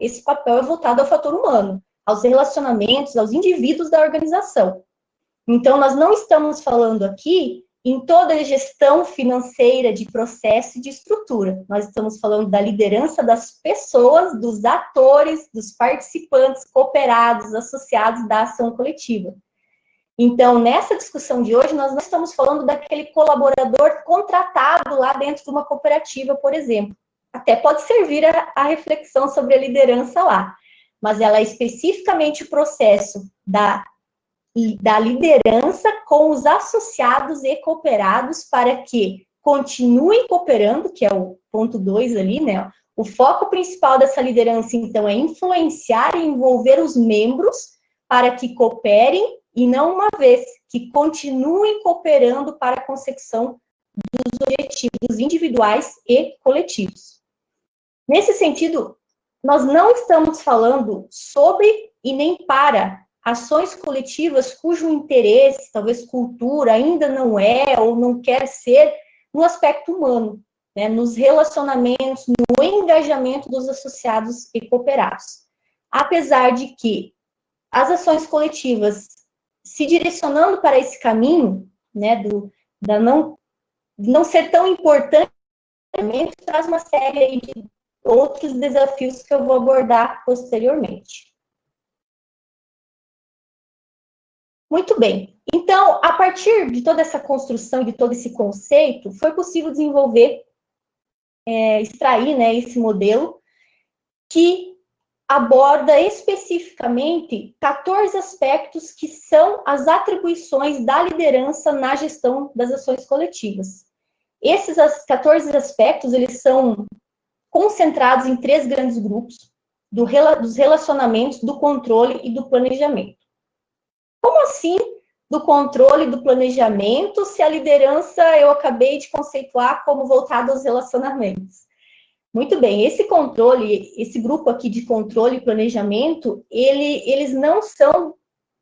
esse papel é voltado ao fator humano, aos relacionamentos, aos indivíduos da organização. Então, nós não estamos falando aqui em toda a gestão financeira de processo e de estrutura. Nós estamos falando da liderança das pessoas, dos atores, dos participantes, cooperados, associados da ação coletiva. Então, nessa discussão de hoje, nós não estamos falando daquele colaborador contratado lá dentro de uma cooperativa, por exemplo. Até pode servir a reflexão sobre a liderança lá, mas ela é especificamente o processo da liderança com os associados e cooperados para que continuem cooperando, que é o ponto 2 ali, né? O foco principal dessa liderança, então, é influenciar e envolver os membros para que cooperem e não uma vez, que continuem cooperando para a consecução dos objetivos individuais e coletivos. Nesse sentido, nós não estamos falando sobre e nem para ações coletivas cujo interesse, talvez cultura, ainda não é ou não quer ser no aspecto humano, né, nos relacionamentos, no engajamento dos associados e cooperados. Apesar de que as ações coletivas se direcionando para esse caminho, né, não ser tão importante, traz uma série de outros desafios que eu vou abordar posteriormente. Muito bem. Então, a partir de toda essa construção, de todo esse conceito, foi possível desenvolver, extrair, né, esse modelo que aborda especificamente 14 aspectos que são as atribuições da liderança na gestão das ações coletivas. Esses 14 aspectos, eles são concentrados em 3 grandes grupos, dos relacionamentos, do controle e do planejamento. sim, do controle do planejamento, se a liderança eu acabei de conceituar como voltada aos relacionamentos. Muito bem, esse controle, esse grupo aqui de controle e planejamento, eles não são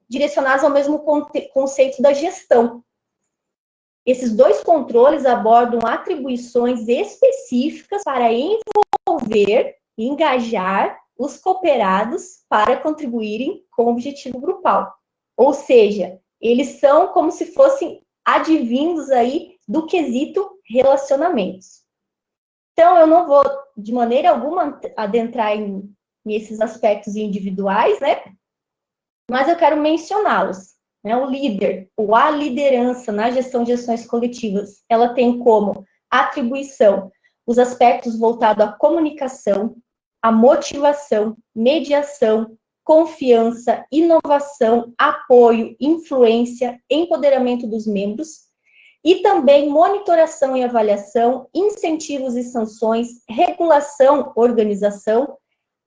direcionados ao mesmo conceito da gestão. Esses dois controles abordam atribuições específicas para envolver e engajar os cooperados para contribuírem com o objetivo grupal. Ou seja, eles são como se fossem advindos aí do quesito relacionamentos. Então, eu não vou, de maneira alguma, adentrar nesses aspectos individuais, né? Mas eu quero mencioná-los. Né? O líder, ou a liderança na gestão de ações coletivas, ela tem como atribuição os aspectos voltados à comunicação, à motivação, mediação, confiança, inovação, apoio, influência, empoderamento dos membros, e também monitoração e avaliação, incentivos e sanções, regulação, organização,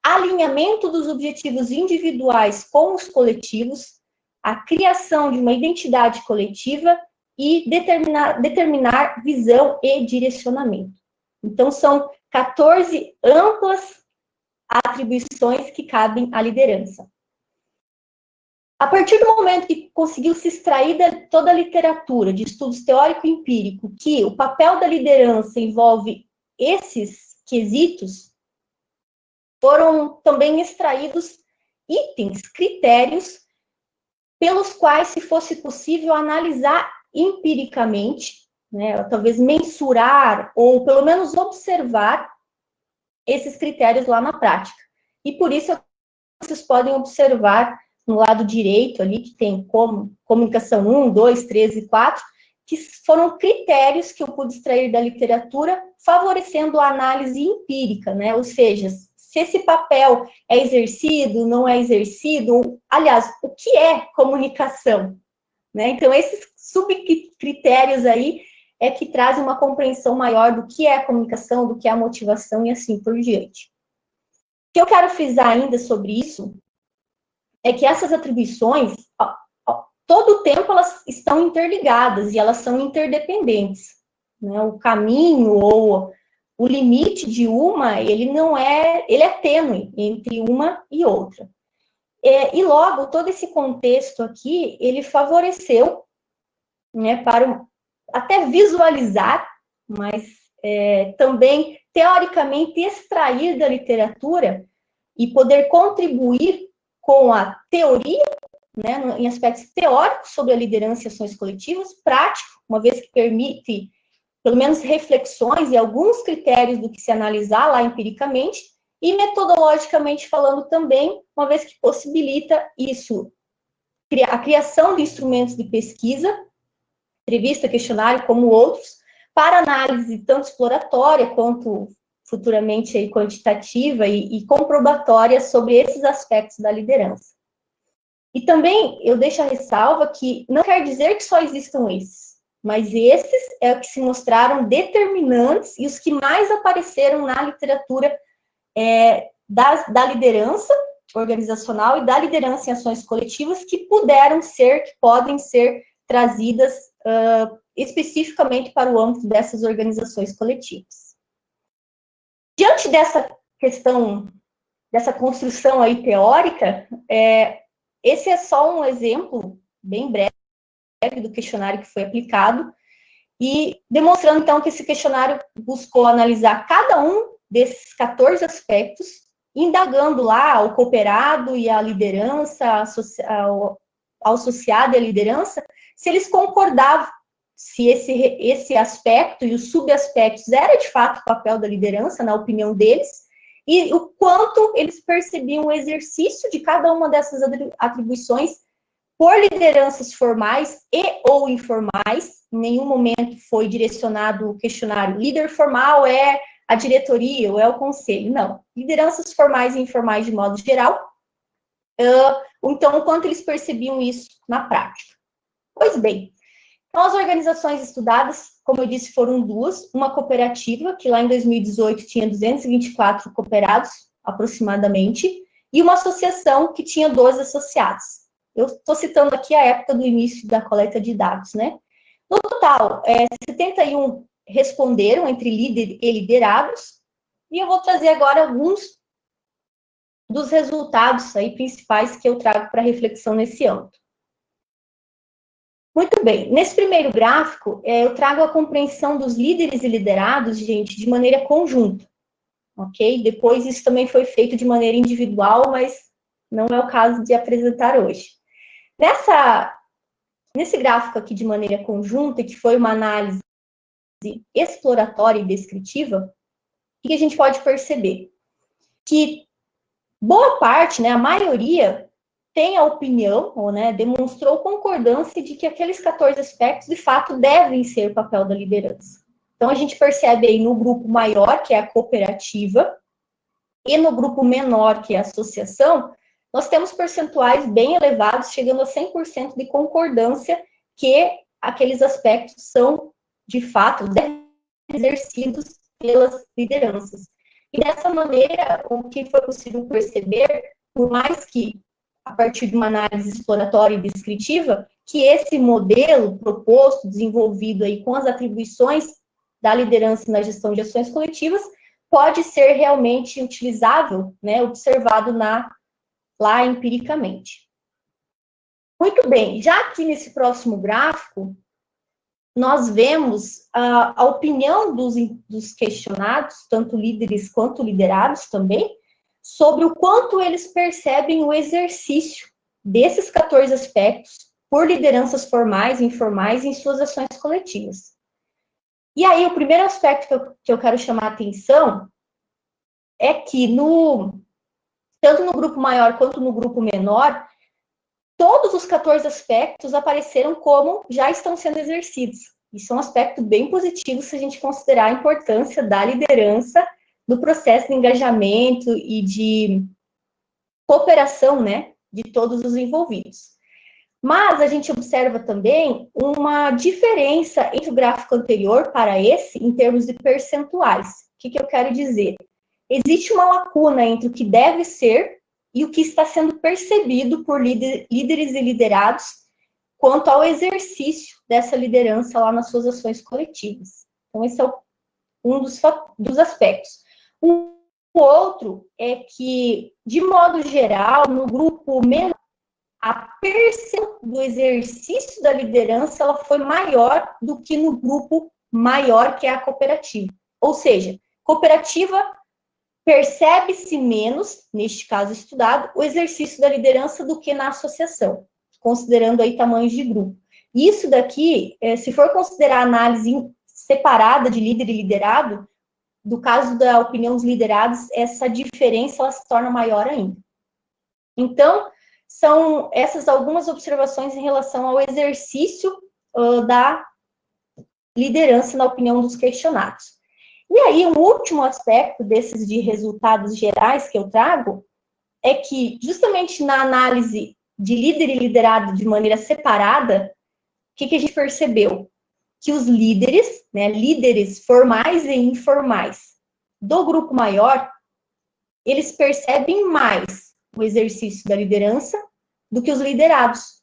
alinhamento dos objetivos individuais com os coletivos, a criação de uma identidade coletiva e determinar visão e direcionamento. Então, são 14 amplas atribuições que cabem à liderança. A partir do momento que conseguiu se extrair de toda a literatura de estudos teórico e empírico que o papel da liderança envolve esses quesitos, foram também extraídos itens, critérios, pelos quais, se fosse possível, analisar empiricamente, né, talvez mensurar ou pelo menos observar esses critérios lá na prática. E por isso vocês podem observar no lado direito ali, que tem como comunicação 1, 2, 3 e 4, que foram critérios que eu pude extrair da literatura, favorecendo a análise empírica, né? Ou seja, se esse papel é exercido, não é exercido, aliás, o que é comunicação? Né? Então, esses subcritérios aí é que trazem uma compreensão maior do que é a comunicação, do que é a motivação e assim por diante. O que eu quero frisar ainda sobre isso é que essas atribuições, todo o tempo elas estão interligadas e elas são interdependentes. Né? O caminho ou o limite de uma, ele é tênue entre uma e outra. E logo, todo esse contexto aqui, ele favoreceu, né, para até visualizar, mas também, teoricamente, extrair da literatura e poder contribuir com a teoria, né, em aspectos teóricos sobre a liderança e ações coletivas, prático, uma vez que permite, pelo menos, reflexões e alguns critérios do que se analisar lá empiricamente, e metodologicamente falando também, uma vez que possibilita isso, a criação de instrumentos de pesquisa, entrevista, questionário, como outros, para análise tanto exploratória quanto futuramente aí, quantitativa e comprobatória sobre esses aspectos da liderança. E também eu deixo a ressalva que não quer dizer que só existam esses, mas esses é os que se mostraram determinantes e os que mais apareceram na literatura da liderança organizacional e da liderança em ações coletivas que podem ser trazidas especificamente para o âmbito dessas organizações coletivas. Diante dessa questão, dessa construção aí teórica, esse é só um exemplo bem breve do questionário que foi aplicado e demonstrando, então, que esse questionário buscou analisar cada um desses 14 aspectos, indagando lá o cooperado e a liderança, ao associado e a liderança, se eles concordavam, se esse aspecto e os subaspectos era, de fato, o papel da liderança, na opinião deles, e o quanto eles percebiam o exercício de cada uma dessas atribuições por lideranças formais e ou informais. Em nenhum momento foi direcionado o questionário, líder formal é a diretoria ou é o conselho, não. Lideranças formais e informais de modo geral. Então, o quanto eles percebiam isso na prática. Pois bem, então as organizações estudadas, como eu disse, foram duas, uma cooperativa, que lá em 2018 tinha 224 cooperados, aproximadamente, e uma associação que tinha 12 associados. Eu estou citando aqui a época do início da coleta de dados, né? No total, 71 responderam entre líder e liderados, e eu vou trazer agora alguns dos resultados aí principais que eu trago para reflexão nesse âmbito. Muito bem, nesse primeiro gráfico, eu trago a compreensão dos líderes e liderados, gente, de maneira conjunta, ok? Depois isso também foi feito de maneira individual, mas não é o caso de apresentar hoje. Nesse gráfico aqui de maneira conjunta, que foi uma análise exploratória e descritiva, o que a gente pode perceber? Que boa parte, né, a maioria, tem a opinião, ou, né, demonstrou concordância de que aqueles 14 aspectos, de fato, devem ser o papel da liderança. Então, a gente percebe aí no grupo maior, que é a cooperativa, e no grupo menor, que é a associação, nós temos percentuais bem elevados, chegando a 100% de concordância que aqueles aspectos são, de fato, exercidos pelas lideranças. E dessa maneira, o que foi possível perceber, por mais que, a partir de uma análise exploratória e descritiva, que esse modelo proposto, desenvolvido aí com as atribuições da liderança na gestão de ações coletivas, pode ser realmente utilizável, né, observado lá empiricamente. Muito bem, já aqui nesse próximo gráfico, nós vemos a opinião dos questionados, tanto líderes quanto liderados também, sobre o quanto eles percebem o exercício desses 14 aspectos por lideranças formais e informais em suas ações coletivas. E aí, o primeiro aspecto que eu quero chamar a atenção é que, tanto no grupo maior quanto no grupo menor, todos os 14 aspectos apareceram como já estão sendo exercidos. Isso é um aspecto bem positivo se a gente considerar a importância da liderança no processo de engajamento e de cooperação, né, de todos os envolvidos. Mas a gente observa também uma diferença entre o gráfico anterior para esse, em termos de percentuais. O que eu quero dizer? Existe uma lacuna entre o que deve ser e o que está sendo percebido por líderes e liderados quanto ao exercício dessa liderança lá nas suas ações coletivas. Então, esse é um dos aspectos. O outro é que, de modo geral, no grupo menor, a percepção do exercício da liderança ela foi maior do que no grupo maior, que é a cooperativa. Ou seja, cooperativa percebe-se menos, neste caso estudado, o exercício da liderança do que na associação, considerando aí tamanhos de grupo. Isso daqui, se for considerar a análise separada de líder e liderado, do caso da opinião dos liderados, essa diferença ela se torna maior ainda. Então, são essas algumas observações em relação ao exercício da liderança na opinião dos questionados. E aí, um último aspecto desses de resultados gerais que eu trago é que, justamente na análise de líder e liderado de maneira separada, o que a gente percebeu? Que os líderes, né, líderes formais e informais do grupo maior, eles percebem mais o exercício da liderança do que os liderados.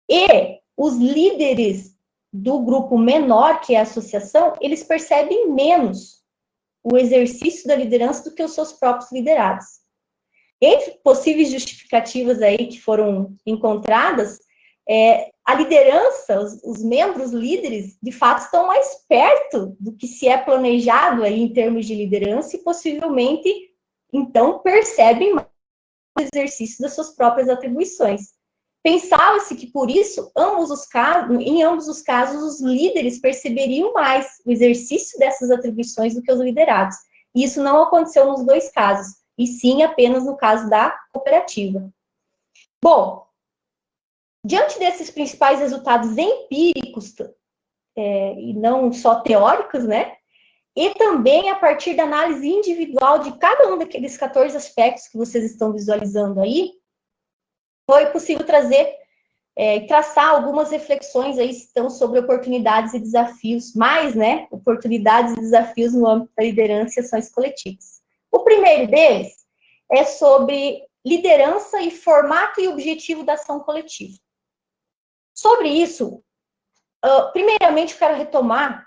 E os líderes do grupo menor, que é a associação, eles percebem menos o exercício da liderança do que os seus próprios liderados. Entre possíveis justificativas aí que foram encontradas, a liderança, os membros líderes, de fato, estão mais perto do que se é planejado aí em termos de liderança e possivelmente, então, percebem mais o exercício das suas próprias atribuições. Pensava-se que, por isso, em ambos os casos, os líderes perceberiam mais o exercício dessas atribuições do que os liderados. E isso não aconteceu nos dois casos, e sim apenas no caso da cooperativa. Bom, diante desses principais resultados empíricos, e não só teóricos, né? E também a partir da análise individual de cada um daqueles 14 aspectos que vocês estão visualizando aí, foi possível traçar algumas reflexões aí então, sobre oportunidades e desafios, né? Oportunidades e desafios no âmbito da liderança e ações coletivas. O primeiro deles é sobre liderança e formato e objetivo da ação coletiva. Sobre isso, primeiramente, eu quero retomar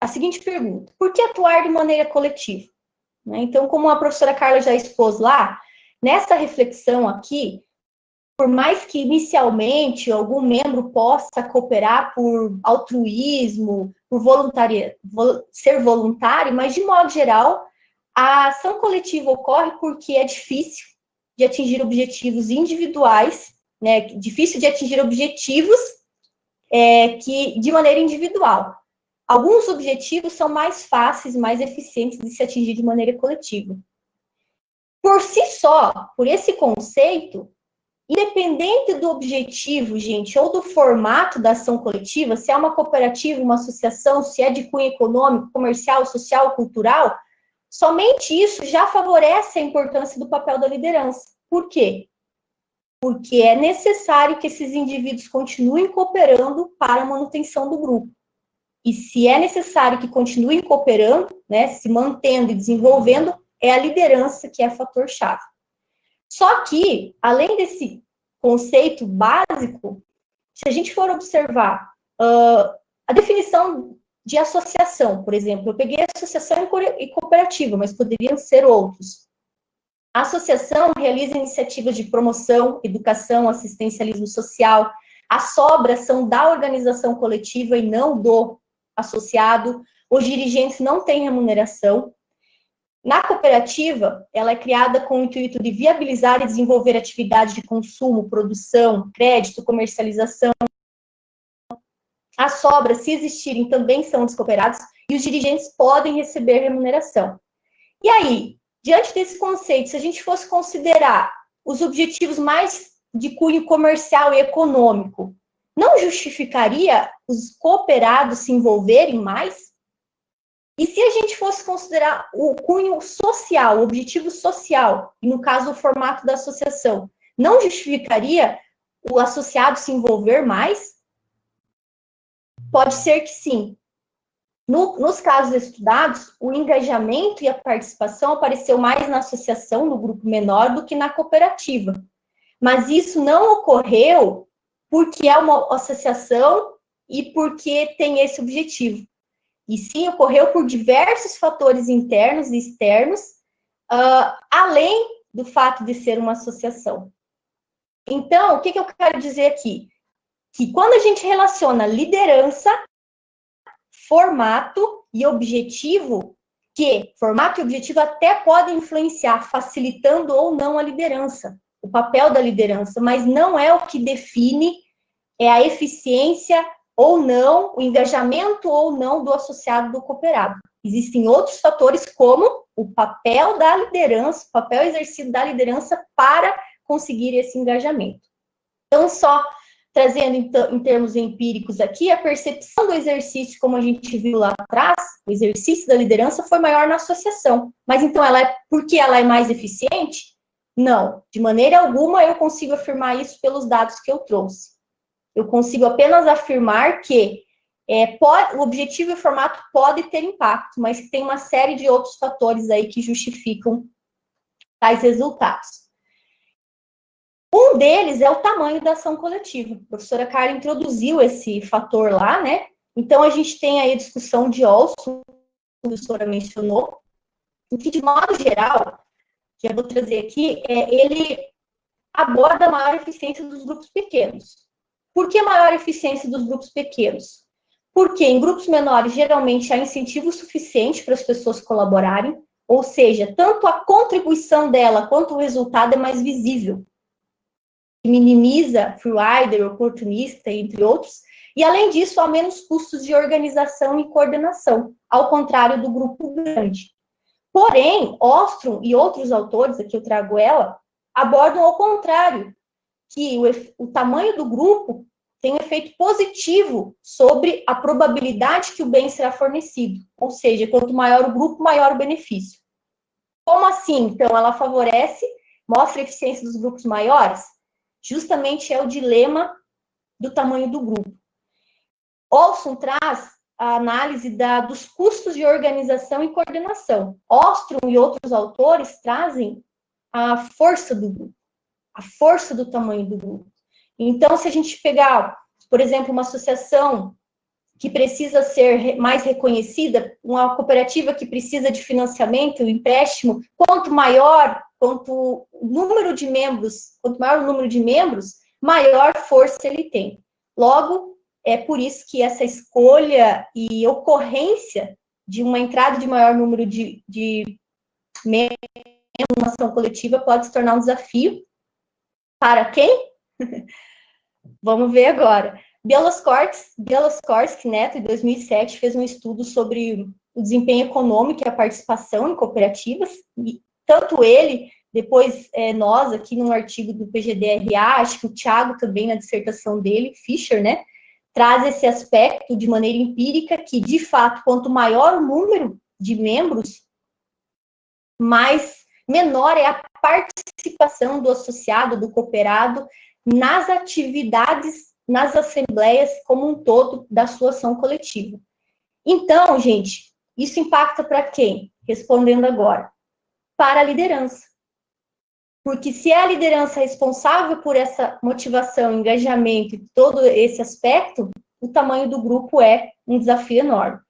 a seguinte pergunta: por que atuar de maneira coletiva? Então, como a professora Carla já expôs lá, nessa reflexão aqui, por mais que inicialmente algum membro possa cooperar por altruísmo, por ser voluntário, mas de modo geral, a ação coletiva ocorre porque é difícil de atingir objetivos individuais, né? Difícil de atingir objetivos que de maneira individual. Alguns objetivos são mais fáceis, mais eficientes de se atingir de maneira coletiva. Por si só, por esse conceito, independente do objetivo, gente, ou do formato da ação coletiva, se é uma cooperativa, uma associação, se é de cunho econômico, comercial, social, cultural, somente isso já favorece a importância do papel da liderança. Por quê? Porque é necessário que esses indivíduos continuem cooperando para a manutenção do grupo. E se é necessário que continuem cooperando, né, se mantendo e desenvolvendo, é a liderança que é fator-chave. Só que, além desse conceito básico, se a gente for observar a definição de associação, por exemplo, eu peguei associação e cooperativa, mas poderiam ser outros. A associação realiza iniciativas de promoção, educação, assistencialismo social. As sobras são da organização coletiva e não do associado. Os dirigentes não têm remuneração. Na cooperativa, ela é criada com o intuito de viabilizar e desenvolver atividades de consumo, produção, crédito, comercialização. As sobras, se existirem, também são dos cooperados e os dirigentes podem receber remuneração. E aí, diante desse conceito, se a gente fosse considerar os objetivos mais de cunho comercial e econômico, não justificaria os cooperados se envolverem mais? E se a gente fosse considerar o cunho social, o objetivo social, e no caso o formato da associação, não justificaria o associado se envolver mais? Pode ser que sim. Nos casos estudados, o engajamento e a participação apareceu mais na associação, no grupo menor, do que na cooperativa. Mas isso não ocorreu porque é uma associação e porque tem esse objetivo. E sim, ocorreu por diversos fatores internos e externos, além do fato de ser uma associação. Então, o que eu quero dizer aqui? Que quando a gente relaciona liderança, formato e objetivo, que formato e objetivo até podem influenciar, facilitando ou não a liderança, o papel da liderança, mas não é o que define a eficiência ou não, o engajamento ou não do associado do cooperado. Existem outros fatores, como o papel da liderança, o papel exercido da liderança para conseguir esse engajamento. Então, só trazendo em termos empíricos aqui, a percepção do exercício, como a gente viu lá atrás, o exercício da liderança foi maior na associação. Mas então, porque ela é mais eficiente? Não, de maneira alguma eu consigo afirmar isso pelos dados que eu trouxe. Eu consigo apenas afirmar que o objetivo e o formato pode ter impacto, mas que tem uma série de outros fatores aí que justificam tais resultados. Um deles é o tamanho da ação coletiva. A professora Carla introduziu esse fator lá, né? Então, a gente tem aí a discussão de Olson, que a professora mencionou, em que, de modo geral, que eu vou trazer aqui, ele aborda a maior eficiência dos grupos pequenos. Por que a maior eficiência dos grupos pequenos? Porque em grupos menores, geralmente, há incentivo suficiente para as pessoas colaborarem, ou seja, tanto a contribuição dela quanto o resultado é mais visível. Minimiza free rider, oportunista, entre outros, e além disso, há menos custos de organização e coordenação, ao contrário do grupo grande. Porém, Ostrom e outros autores, aqui eu trago ela, abordam ao contrário, que o tamanho do grupo tem um efeito positivo sobre a probabilidade que o bem será fornecido, ou seja, quanto maior o grupo, maior o benefício. Como assim? Então, ela favorece, mostra a eficiência dos grupos maiores? Justamente é o dilema do tamanho do grupo. Olson traz a análise dos custos de organização e coordenação. Ostrom e outros autores trazem a força do grupo, a força do tamanho do grupo. Então, se a gente pegar, por exemplo, uma associação que precisa ser mais reconhecida, uma cooperativa que precisa de financiamento, empréstimo, quanto maior o número de membros, quanto maior o número de membros, maior força ele tem. Logo, é por isso que essa escolha e ocorrência de uma entrada de maior número de membros numa ação coletiva pode se tornar um desafio. Para quem? Vamos ver agora. Bieloskorsky Neto, em 2007, fez um estudo sobre o desempenho econômico e a participação em cooperativas, e tanto ele, depois nós, aqui num artigo do PGDRA, acho que o Thiago também, na dissertação dele, Fischer, né, traz esse aspecto de maneira empírica, que, de fato, quanto maior o número de membros, menor é a participação do associado, do cooperado, nas atividades, nas assembleias como um todo da sua ação coletiva. Então, gente, isso impacta para quem? Respondendo agora, para a liderança. Porque se é a liderança responsável por essa motivação, engajamento e todo esse aspecto, o tamanho do grupo é um desafio enorme.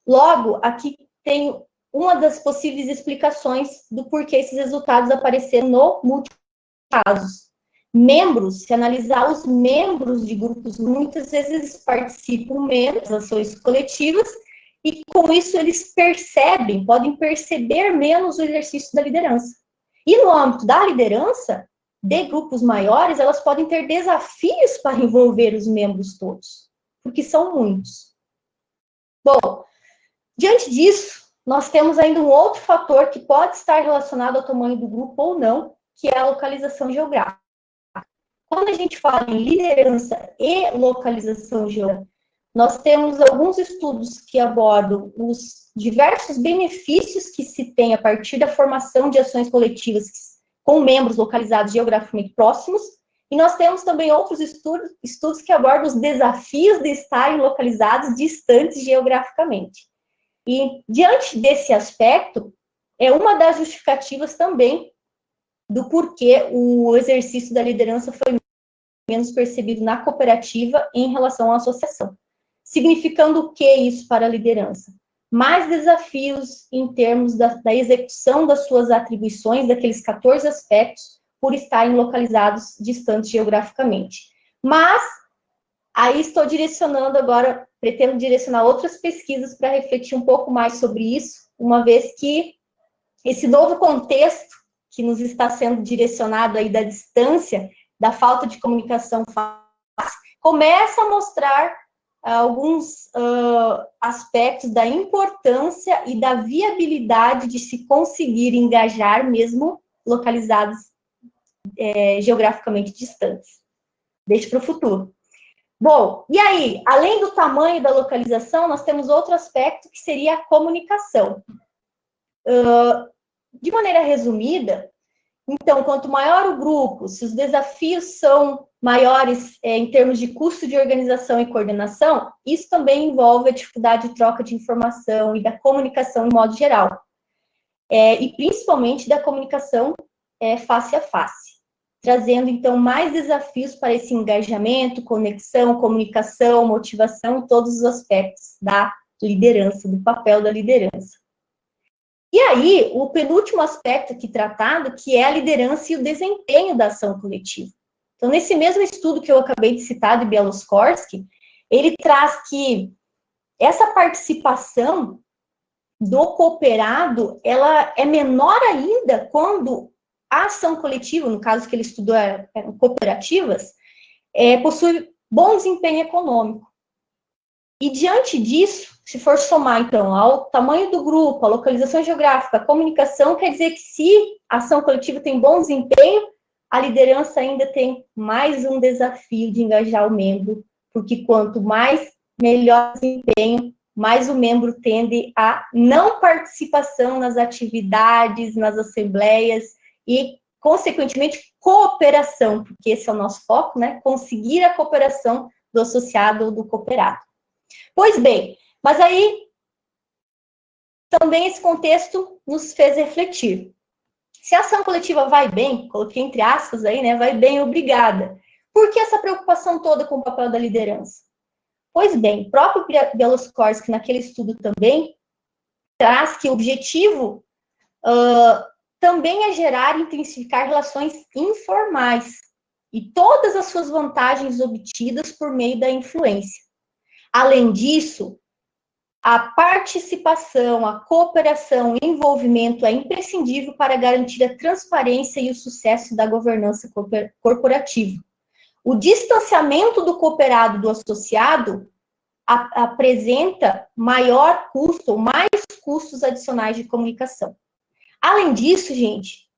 Logo, aqui tem uma das possíveis explicações do porquê esses resultados apareceram no múltiplos casos. Membros, se analisar os membros de grupos, muitas vezes eles participam menos das ações coletivas e com isso eles podem perceber menos o exercício da liderança. E no âmbito da liderança, de grupos maiores, elas podem ter desafios para envolver os membros todos, porque são muitos. Bom, diante disso, nós temos ainda um outro fator que pode estar relacionado ao tamanho do grupo ou não, que é a localização geográfica. Quando a gente fala em liderança e localização geográfica, nós temos alguns estudos que abordam os diversos benefícios que se tem a partir da formação de ações coletivas com membros localizados geograficamente próximos, e nós temos também outros estudos que abordam os desafios de estarem localizados distantes geograficamente. E, diante desse aspecto, é uma das justificativas também do porquê o exercício da liderança foi menos percebido na cooperativa em relação à associação. Significando o que isso para a liderança? Mais desafios em termos da execução das suas atribuições, daqueles 14 aspectos, por estarem localizados distantes geograficamente. Mas, aí estou direcionando agora, pretendo direcionar outras pesquisas para refletir um pouco mais sobre isso, uma vez que esse novo contexto que nos está sendo direcionado aí da distância, da falta de comunicação fácil, começa a mostrar alguns aspectos da importância e da viabilidade de se conseguir engajar mesmo localizados geograficamente distantes. Deixa para o futuro. Bom, e aí, além do tamanho da localização, nós temos outro aspecto que seria a comunicação. De maneira resumida, então, quanto maior o grupo, se os desafios são maiores em termos de custo de organização e coordenação, isso também envolve a dificuldade de troca de informação e da comunicação de modo geral. E principalmente da comunicação face a face, trazendo, então, mais desafios para esse engajamento, conexão, comunicação, motivação, todos os aspectos da liderança, do papel da liderança. E aí, o penúltimo aspecto aqui tratado, que é a liderança e o desempenho da ação coletiva. Então, nesse mesmo estudo que eu acabei de citar, de Bieloskorsky, ele traz que essa participação do cooperado, ela é menor ainda quando a ação coletiva, no caso que ele estudou eram cooperativas, possui bom desempenho econômico. E diante disso, se for somar, então, ao tamanho do grupo, a localização geográfica, a comunicação, quer dizer que se a ação coletiva tem bom desempenho, a liderança ainda tem mais um desafio de engajar o membro, porque quanto mais melhor desempenho, mais o membro tende a não participação nas atividades, nas assembleias e, consequentemente, cooperação, porque esse é o nosso foco, né? Conseguir a cooperação do associado ou do cooperado. Pois bem, mas aí também esse contexto nos fez refletir. Se a ação coletiva vai bem, coloquei entre aspas aí, né, vai bem, obrigada. Por que essa preocupação toda com o papel da liderança? Pois bem, o próprio Bieloskórski, naquele estudo também, traz que o objetivo também é gerar e intensificar relações informais e todas as suas vantagens obtidas por meio da influência. Além disso, a participação, a cooperação e envolvimento é imprescindível para garantir a transparência e o sucesso da governança corporativa. O distanciamento do cooperado do associado apresenta maior custo, ou mais custos adicionais de comunicação. Além disso, gente,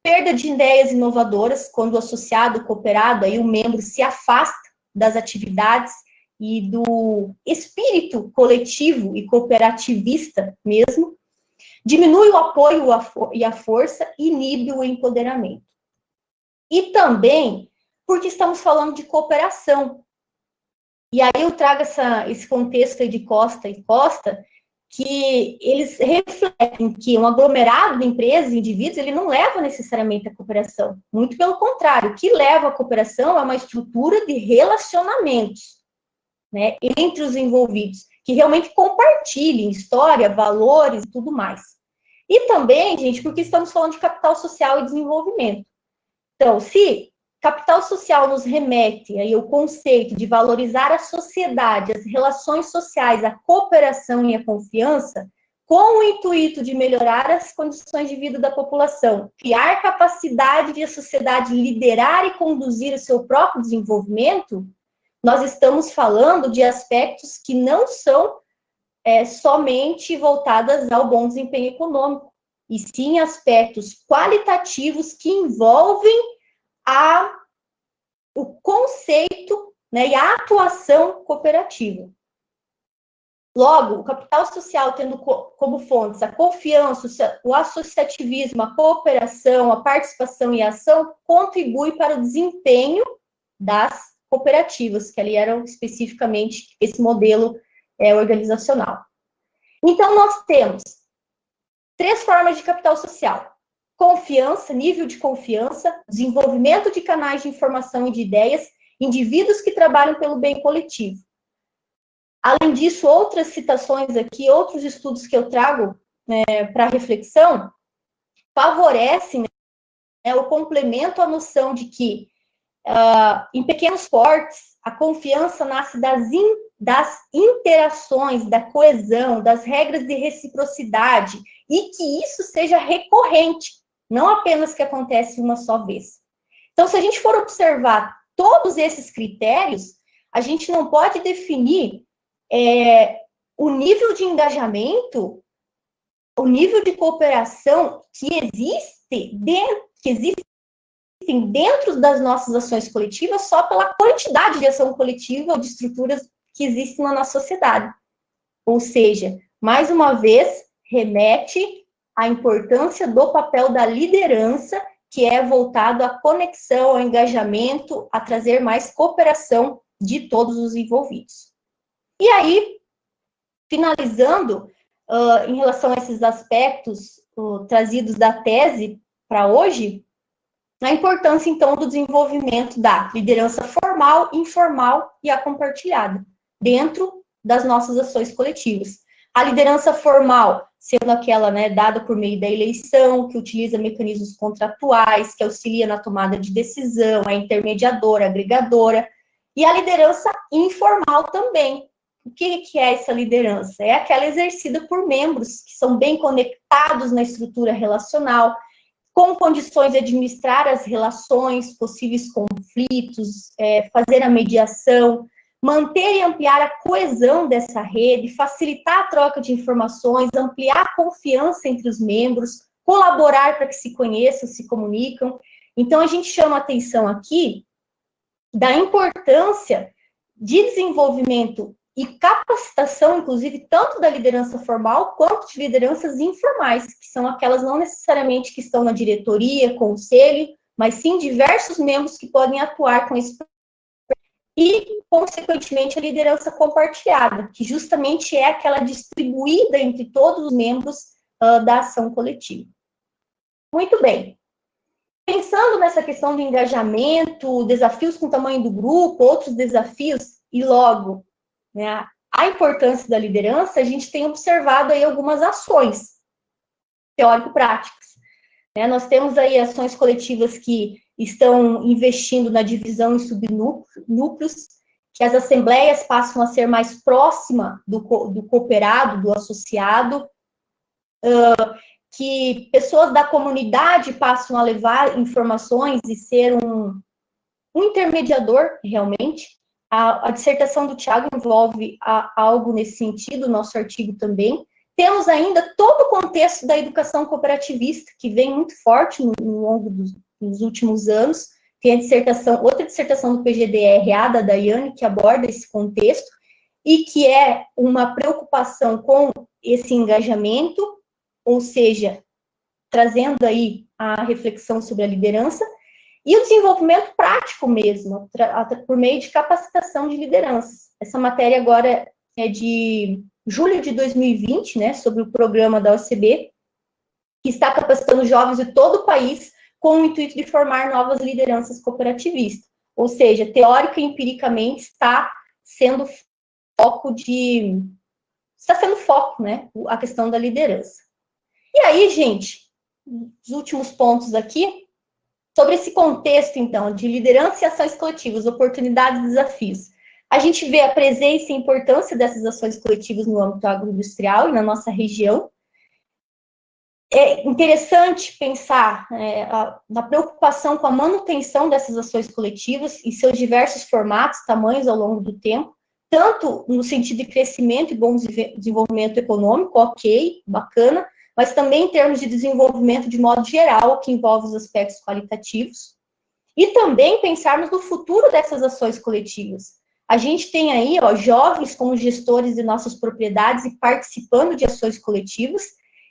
perda de ideias inovadoras, quando o associado, o cooperado, aí o membro se afasta das atividades e do espírito coletivo e cooperativista mesmo, diminui o apoio e a força, inibe o empoderamento. E também porque estamos falando de cooperação. E aí eu trago esse contexto aí de Costa e Costa, que eles refletem que um aglomerado de empresas e indivíduos, ele não leva necessariamente à cooperação. Muito pelo contrário, o que leva à cooperação é uma estrutura de relacionamentos, né, entre os envolvidos, que realmente compartilhem história, valores e tudo mais. E também, gente, porque estamos falando de capital social e desenvolvimento. Então, se capital social nos remete aí ao conceito de valorizar a sociedade, as relações sociais, a cooperação e a confiança, com o intuito de melhorar as condições de vida da população, criar capacidade de a sociedade liderar e conduzir o seu próprio desenvolvimento, nós estamos falando de aspectos que não são somente voltados ao bom desempenho econômico, e sim aspectos qualitativos que envolvem o conceito, né, e a atuação cooperativa. Logo, o capital social tendo como fontes a confiança, o associativismo, a cooperação, a participação e a ação, contribui para o desempenho das cooperativas, que ali eram especificamente esse modelo organizacional. Então, nós temos 3 formas de capital social: confiança, nível de confiança, desenvolvimento de canais de informação e de ideias, indivíduos que trabalham pelo bem coletivo. Além disso, outras citações aqui, outros estudos que eu trago para reflexão, favorecem o complemento à noção de que, em pequenos portes, a confiança nasce das interações, da coesão, das regras de reciprocidade, e que isso seja recorrente, não apenas que acontece uma só vez. Então, se a gente for observar todos esses critérios, a gente não pode definir o nível de engajamento, o nível de cooperação que existem dentro das nossas ações coletivas só pela quantidade de ação coletiva ou de estruturas que existem na nossa sociedade. Ou seja, mais uma vez, remete à importância do papel da liderança, que é voltado à conexão, ao engajamento, a trazer mais cooperação de todos os envolvidos. E aí, finalizando, em relação a esses aspectos trazidos da tese para hoje, a importância, então, do desenvolvimento da liderança formal, informal e a compartilhada, dentro das nossas ações coletivas. A liderança formal, sendo aquela dada por meio da eleição, que utiliza mecanismos contratuais, que auxilia na tomada de decisão, a intermediadora, a agregadora, e a liderança informal também. O que é essa liderança? É aquela exercida por membros que são bem conectados na estrutura relacional, com condições de administrar as relações, possíveis conflitos, fazer a mediação, manter e ampliar a coesão dessa rede, facilitar a troca de informações, ampliar a confiança entre os membros, colaborar para que se conheçam, se comunicam. Então, a gente chama a atenção aqui da importância de desenvolvimento e capacitação, inclusive, tanto da liderança formal quanto de lideranças informais, que são aquelas não necessariamente que estão na diretoria, conselho, mas sim diversos membros que podem atuar com esse e, consequentemente, a liderança compartilhada, que justamente é aquela distribuída entre todos os membros da ação coletiva. Muito bem. Pensando nessa questão do engajamento, desafios com o tamanho do grupo, outros desafios, e logo, né, a importância da liderança, a gente tem observado aí algumas ações teórico-práticas. Né? Nós temos aí ações coletivas que estão investindo na divisão em subnúcleos, que as assembleias passam a ser mais próximas do cooperado, do associado, que pessoas da comunidade passam a levar informações e ser um intermediador, realmente. A dissertação do Thiago envolve algo nesse sentido, o nosso artigo também. Temos ainda todo o contexto da educação cooperativista, que vem muito forte no longo dos últimos anos. Tem outra dissertação do PGDRA, da Daiane, que aborda esse contexto, e que é uma preocupação com esse engajamento, ou seja, trazendo aí a reflexão sobre a liderança, e o desenvolvimento prático mesmo, por meio de capacitação de lideranças. Essa matéria agora é de julho de 2020, né, sobre o programa da OCB, que está capacitando jovens de todo o país com o intuito de formar novas lideranças cooperativistas. Ou seja, teórica e empiricamente está sendo foco, né, a questão da liderança. E aí, gente, os últimos pontos aqui, sobre esse contexto, então, de liderança e ações coletivas, oportunidades e desafios. A gente vê a presença e a importância dessas ações coletivas no âmbito agroindustrial e na nossa região. É interessante pensar na preocupação com a manutenção dessas ações coletivas em seus diversos formatos, tamanhos ao longo do tempo, tanto no sentido de crescimento e bom desenvolvimento econômico, ok, bacana, mas também em termos de desenvolvimento de modo geral, que envolve os aspectos qualitativos, e também pensarmos no futuro dessas ações coletivas. A gente tem aí, jovens como gestores de nossas propriedades e participando de ações coletivas,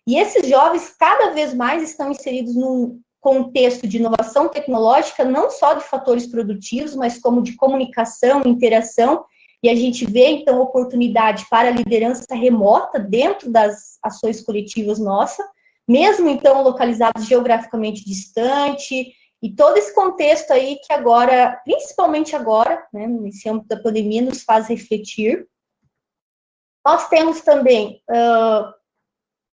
e esses jovens cada vez mais estão inseridos num contexto de inovação tecnológica, não só de fatores produtivos, mas como de comunicação, interação, e a gente vê, então, oportunidade para a liderança remota dentro das ações coletivas nossas, mesmo, então, localizados geograficamente distante, e todo esse contexto aí que agora, principalmente agora, né, nesse âmbito da pandemia, nos faz refletir. Nós temos também,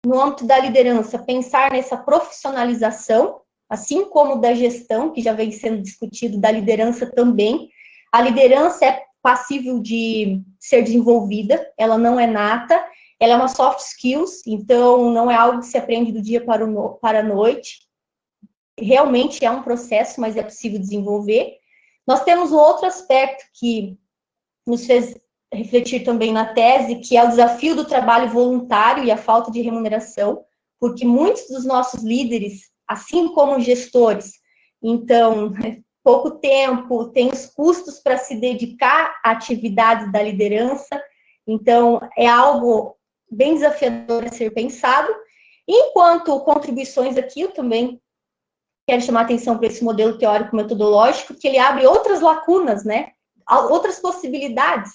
no âmbito da liderança, pensar nessa profissionalização, assim como da gestão, que já vem sendo discutido, da liderança também. A liderança é passível de ser desenvolvida, ela não é nata, ela é uma soft skills, então não é algo que se aprende do dia para a noite, realmente é um processo, mas é possível desenvolver. Nós temos um outro aspecto que nos fez refletir também na tese, que é o desafio do trabalho voluntário e a falta de remuneração, porque muitos dos nossos líderes, assim como gestores, então, pouco tempo, tem os custos para se dedicar à atividade da liderança, então, é algo bem desafiador a ser pensado. Enquanto contribuições aqui, eu também quero chamar a atenção para esse modelo teórico-metodológico, que ele abre outras lacunas, né? Outras possibilidades,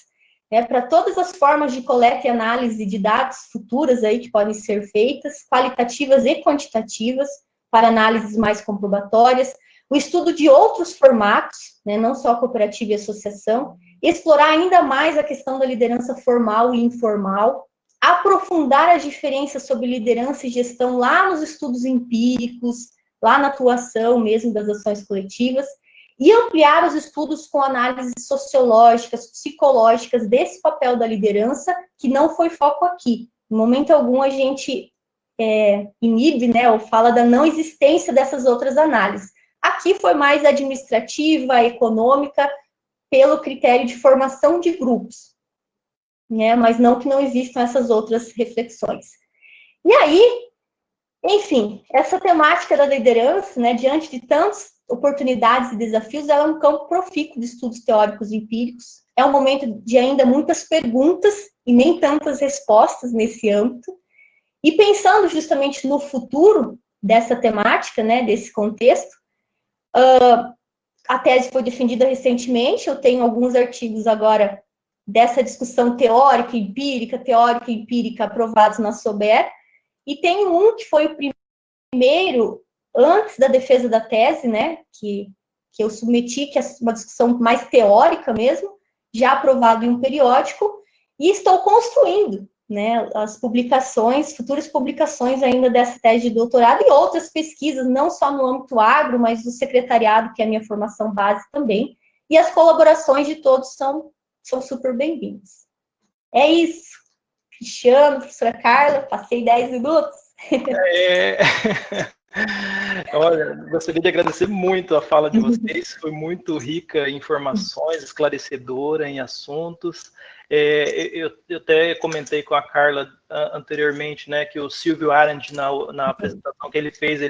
né? Para todas as formas de coleta e análise de dados futuras aí que podem ser feitas, qualitativas e quantitativas, para análises mais comprobatórias, o estudo de outros formatos, né? Não só cooperativa e associação, explorar ainda mais a questão da liderança formal e informal, aprofundar as diferenças sobre liderança e gestão lá nos estudos empíricos, lá na atuação mesmo das ações coletivas, e ampliar os estudos com análises sociológicas, psicológicas desse papel da liderança, que não foi foco aqui. Em momento algum a gente inibe, né, ou fala da não existência dessas outras análises. Aqui foi mais administrativa, econômica, pelo critério de formação de grupos, né, mas não que não existam essas outras reflexões. E aí, enfim, essa temática da liderança, né, diante de tantas oportunidades e desafios, ela é um campo profícuo de estudos teóricos e empíricos. É um momento de ainda muitas perguntas e nem tantas respostas nesse âmbito. E pensando justamente no futuro dessa temática, né, desse contexto, a tese foi defendida recentemente, eu tenho alguns artigos agora dessa discussão teórica e empírica aprovados na SOBER, e tem um que foi o primeiro antes da defesa da tese, né, que eu submeti, que é uma discussão mais teórica mesmo, já aprovado em um periódico, e estou construindo, né, as publicações, futuras publicações ainda dessa tese de doutorado e outras pesquisas, não só no âmbito agro, mas do secretariado, que é a minha formação base também, e as colaborações de todos são super bem-vindas. É isso. Cristiano, professora Carla, passei 10 minutos. Olha, gostaria de agradecer muito a fala de vocês, foi muito rica em informações, esclarecedora em assuntos. Eu até comentei com a Carla anteriormente, né, que o Silvio Arendt, na apresentação que ele fez,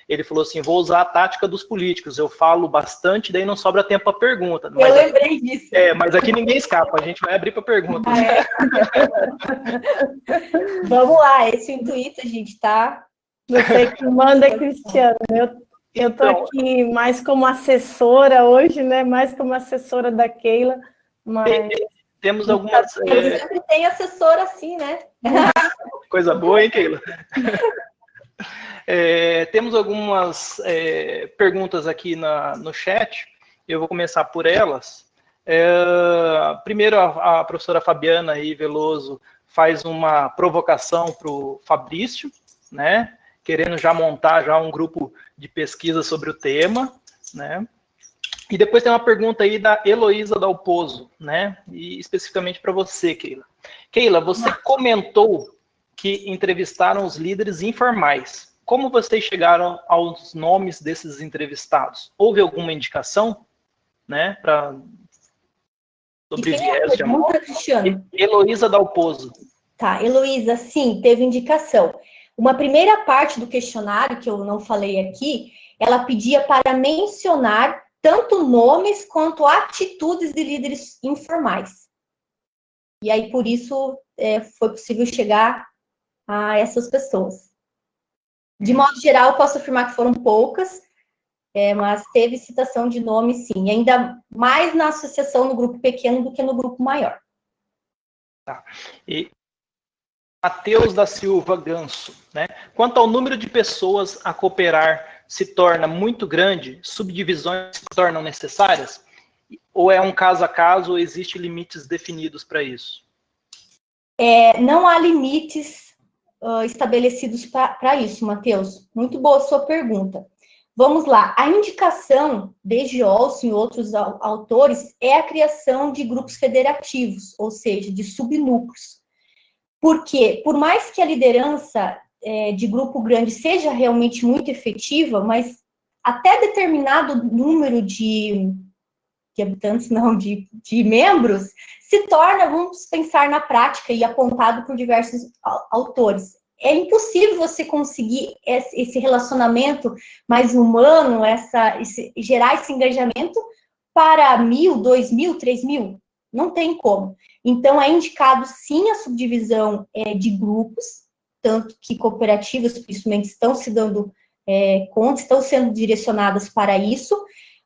ele falou assim, vou usar a tática dos políticos, eu falo bastante, daí não sobra tempo para pergunta. Mas eu lembrei disso. Mas aqui ninguém escapa, a gente vai abrir para perguntas. Vamos lá, esse é o intuito, a gente tá... Você que manda, Cristiano. Eu tô aqui mais como assessora hoje, né? Mais como assessora da Keila, mas... Temos algumas... sempre tem assessora assim, né? Coisa boa, hein, Keila? Temos algumas perguntas aqui no chat, eu vou começar por elas. Primeiro, a professora Fabiana aí, Veloso faz uma provocação para o Fabrício, né? Querendo já montar já um grupo de pesquisa sobre o tema, né? E depois tem uma pergunta aí da Heloísa Dalpozo, né? E especificamente para você, Keila. Keila, você comentou que entrevistaram os líderes informais. Como vocês chegaram aos nomes desses entrevistados? Houve alguma indicação, né? Sobre viés de amor? Cristiano? Heloísa Dalpozo. Tá, Heloísa, sim, teve indicação. Uma primeira parte do questionário, que eu não falei aqui, ela pedia para mencionar tanto nomes quanto atitudes de líderes informais. E aí, por isso, foi possível chegar a essas pessoas. De modo geral, eu posso afirmar que foram poucas, mas teve citação de nomes, sim. Ainda mais na associação no grupo pequeno do que no grupo maior. Tá. E Matheus da Silva Ganso, né? Quanto ao número de pessoas a cooperar se torna muito grande, subdivisões se tornam necessárias? Ou é um caso a caso, ou existem limites definidos para isso? Não há limites estabelecidos para isso, Matheus. Muito boa a sua pergunta. Vamos lá. A indicação, desde Olson e outros autores, é a criação de grupos federativos, ou seja, de subnúcleos. Porque, por mais que a liderança de grupo grande seja realmente muito efetiva, mas até determinado número de habitantes, não, de membros, se torna, vamos pensar na prática e apontado por diversos autores. É impossível você conseguir esse relacionamento mais humano, gerar esse engajamento para 1.000, 2.000, 3.000. Não tem como. Então, é indicado, sim, a subdivisão de grupos, tanto que cooperativas, principalmente, estão se dando conta, estão sendo direcionadas para isso,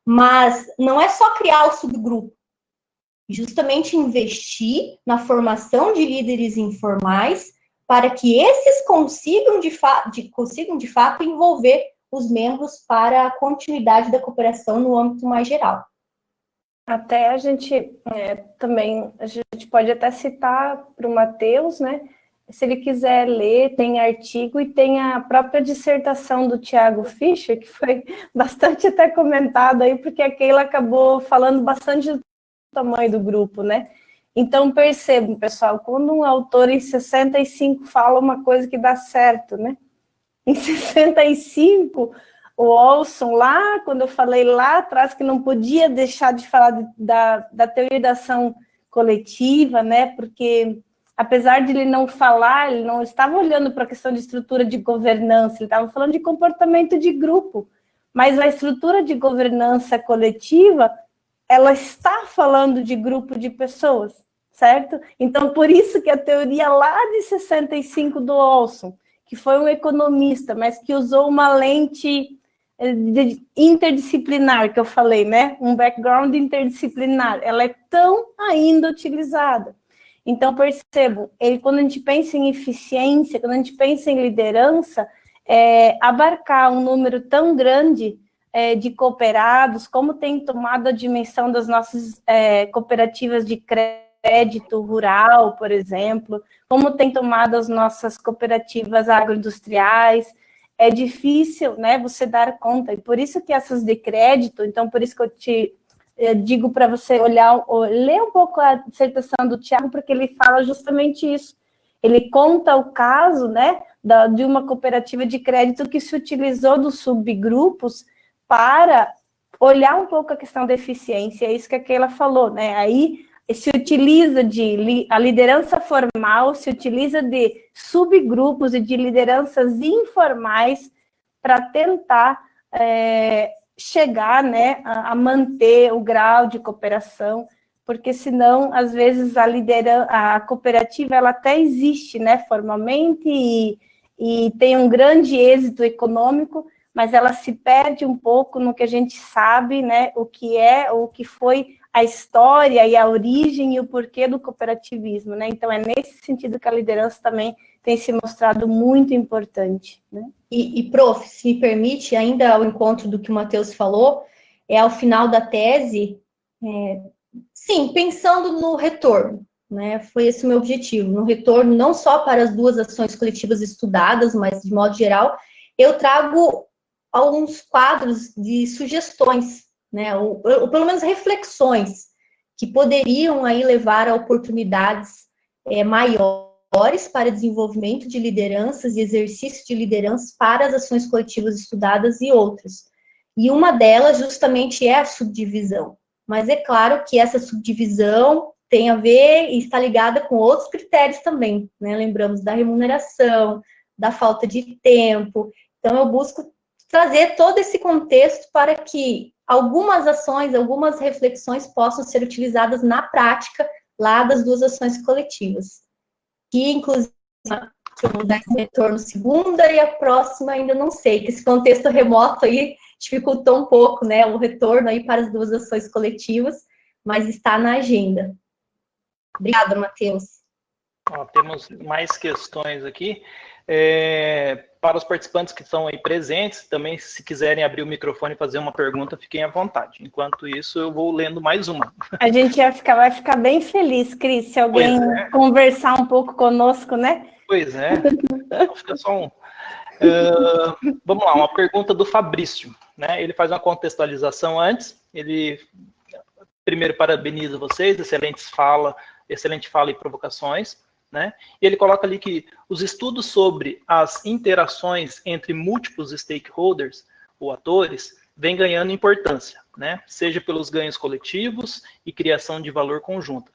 mas não é só criar o subgrupo, justamente investir na formação de líderes informais para que esses consigam, de fato, envolver os membros para a continuidade da cooperação no âmbito mais geral. Até a gente pode até citar para o Matheus, né? Se ele quiser ler, tem artigo e tem a própria dissertação do Thiago Fischer, que foi bastante até comentada aí, porque a Keila acabou falando bastante do tamanho do grupo, né? Então, percebam, pessoal, quando um autor em 65 fala uma coisa que dá certo, né? Em 65... O Olson, lá, quando eu falei lá atrás que não podia deixar de falar da teoria da ação coletiva, né? Porque, apesar de ele não falar, ele não estava olhando para a questão de estrutura de governança, ele estava falando de comportamento de grupo. Mas a estrutura de governança coletiva, ela está falando de grupo de pessoas, certo? Então, por isso que a teoria lá de 65 do Olson, que foi um economista, mas que usou uma lente interdisciplinar, que eu falei, né? Um background interdisciplinar, ela é tão ainda utilizada. Então, percebam, quando a gente pensa em eficiência, quando a gente pensa em liderança, abarcar um número tão grande de cooperados, como tem tomado a dimensão das nossas cooperativas de crédito rural, por exemplo, como tem tomado as nossas cooperativas agroindustriais. É difícil, né, você dar conta, e por isso que essas de crédito, então por isso que eu digo para você ler um pouco a dissertação do Tiago, porque ele fala justamente isso. Ele conta o caso, né, de uma cooperativa de crédito que se utilizou dos subgrupos para olhar um pouco a questão da eficiência, é isso que a Keila falou, né? Aí se utiliza a liderança formal, se utiliza de subgrupos e de lideranças informais para tentar chegar, né, a manter o grau de cooperação, porque senão, às vezes, a cooperativa ela até existe, né, formalmente e tem um grande êxito econômico, mas ela se perde um pouco no que a gente sabe, né, o que foi a história e a origem e o porquê do cooperativismo, né? Então, é nesse sentido que a liderança também tem se mostrado muito importante, né? Prof, se me permite, ainda ao encontro do que o Matheus falou, ao final da tese, sim, pensando no retorno, né? Foi esse o meu objetivo, no retorno não só para as duas ações coletivas estudadas, mas de modo geral, eu trago alguns quadros de sugestões, né? Ou pelo menos reflexões que poderiam aí levar a oportunidades maiores para desenvolvimento de lideranças e exercício de lideranças para as ações coletivas estudadas e outras. E uma delas justamente é a subdivisão. Mas é claro que essa subdivisão tem a ver e está ligada com outros critérios também, né? Lembramos da remuneração, da falta de tempo. Então, eu busco trazer todo esse contexto para que algumas ações, algumas reflexões possam ser utilizadas na prática lá das duas ações coletivas. Que, inclusive, vamos dar esse retorno segunda e a próxima ainda não sei, que esse contexto remoto aí dificultou um pouco, né, o retorno aí para as duas ações coletivas, mas está na agenda. Obrigada, Matheus. Temos mais questões aqui. Para os participantes que estão aí presentes, também, se quiserem abrir o microfone e fazer uma pergunta, fiquem à vontade. Enquanto isso, eu vou lendo mais uma. A gente vai ficar bem feliz, Cris, se alguém conversar um pouco conosco, né? Pois é. Então, fica só um. Vamos lá, uma pergunta do Fabrício, né? Ele faz uma contextualização antes. Ele primeiro parabeniza vocês, excelente fala e provocações. Né? E ele coloca ali que os estudos sobre as interações entre múltiplos stakeholders ou atores vêm ganhando importância, né? Seja pelos ganhos coletivos e criação de valor conjunta.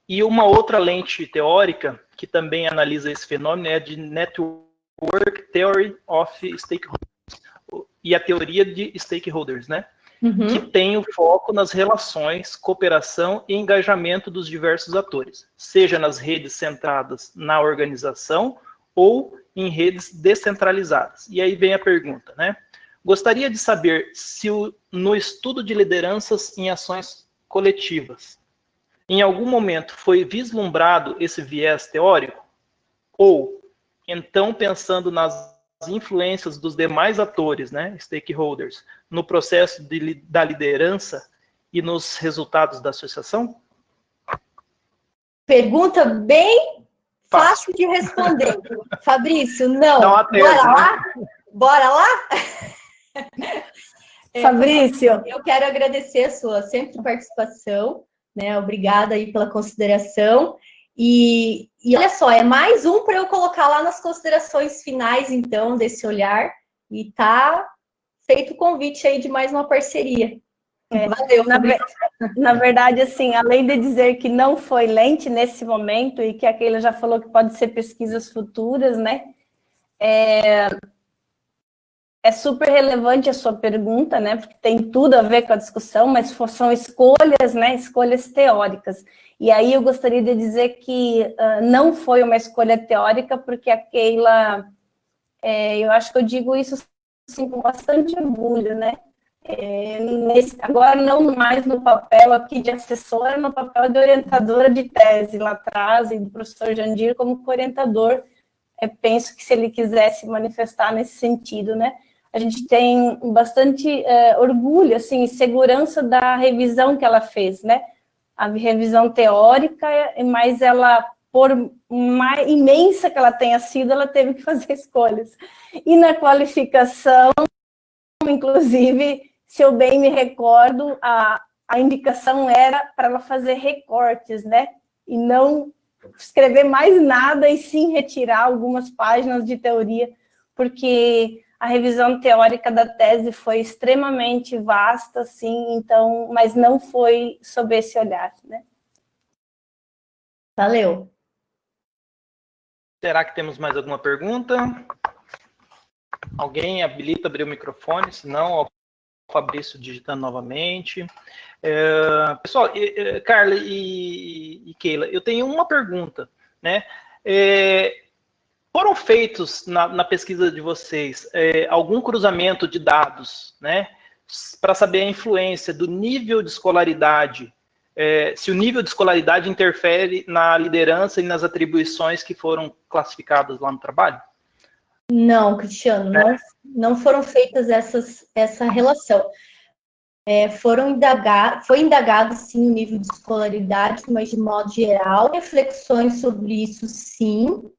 E uma outra lente teórica que também analisa esse fenômeno é a de Network Theory of Stakeholders, e a teoria de stakeholders, né? Que tem o foco nas relações, cooperação e engajamento dos diversos atores, seja nas redes centradas na organização ou em redes descentralizadas. E aí vem a pergunta, né? Gostaria de saber se no estudo de lideranças em ações coletivas, em algum momento foi vislumbrado esse viés teórico? Ou, então, pensando nas influências dos demais atores, né, stakeholders, no processo da liderança e nos resultados da associação? Pergunta bem fácil de responder. Fabrício, não. Bora lá? Bora lá? Fabrício. Eu quero agradecer a sua sempre participação, né? Obrigada aí pela consideração. E olha só, é mais um para eu colocar lá nas considerações finais, então, desse olhar. E tá feito o convite aí de mais uma parceria. Valeu, na verdade, assim, além de dizer que não foi lente nesse momento e que a Keila já falou que pode ser pesquisas futuras, né? É super relevante a sua pergunta, né? Porque tem tudo a ver com a discussão, mas são escolhas, né? Escolhas teóricas. E aí eu gostaria de dizer que não foi uma escolha teórica, porque a Keila, eu acho que eu digo isso assim, com bastante orgulho, né? Agora não mais no papel aqui de assessora, no papel de orientadora de tese lá atrás, e do professor Jandir como orientador penso que se ele quisesse manifestar nesse sentido, né? A gente tem bastante orgulho, assim, segurança da revisão que ela fez, né? A revisão teórica, mas ela, por mais imensa que ela tenha sido, ela teve que fazer escolhas. E na qualificação, inclusive, se eu bem me recordo, a indicação era para ela fazer recortes, né? E não escrever mais nada, e sim retirar algumas páginas de teoria, porque a revisão teórica da tese foi extremamente vasta, sim, então, mas não foi sob esse olhar, né? Valeu. Será que temos mais alguma pergunta? Alguém habilita abrir o microfone? Se não, o Fabrício digitando novamente. Pessoal, Carla e Keila, eu tenho uma pergunta, né? Foram feitos na pesquisa de vocês algum cruzamento de dados, né, para saber a influência do nível de escolaridade, se o nível de escolaridade interfere na liderança e nas atribuições que foram classificadas lá no trabalho? Não, Cristiano, não foram feitas essa relação. Foi indagado, sim, o nível de escolaridade, mas de modo geral, reflexões sobre isso, sim,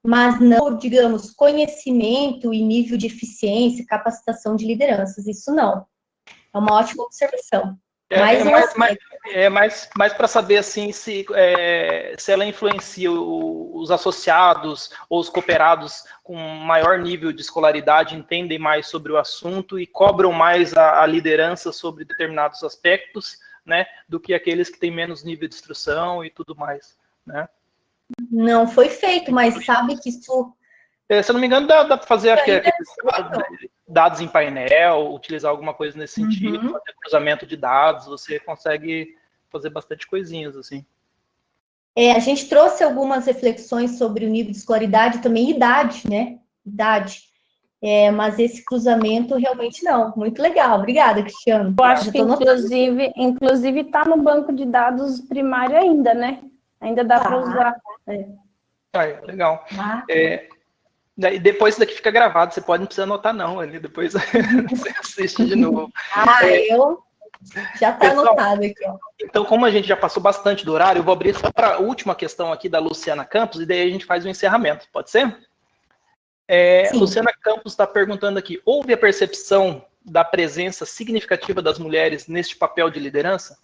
mas não, digamos, conhecimento e nível de eficiência, capacitação de lideranças, isso não. É uma ótima observação. Mais para saber assim se ela influencia os associados ou os cooperados com maior nível de escolaridade, entendem mais sobre o assunto e cobram mais a liderança sobre determinados aspectos, né, do que aqueles que têm menos nível de instrução e tudo mais, né? Não foi feito, mas sabe que isso... se eu não me engano, dá para fazer aqueles dados em painel, utilizar alguma coisa nesse sentido, fazer cruzamento de dados, você consegue fazer bastante coisinhas, assim. A gente trouxe algumas reflexões sobre o nível de escolaridade e também idade, né? Idade. Mas esse cruzamento realmente não. Muito legal. Obrigada, Cristiano. Eu acho que, inclusive, está no banco de dados primário ainda, né? Ainda dá para usar. Legal. Depois isso daqui fica gravado, você não precisa anotar não, ali depois você assiste de novo. Já está anotado aqui, ó. Então, como a gente já passou bastante do horário, eu vou abrir só para a última questão aqui da Luciana Campos, e daí a gente faz o encerramento, pode ser? Luciana Campos está perguntando aqui, houve a percepção da presença significativa das mulheres neste papel de liderança?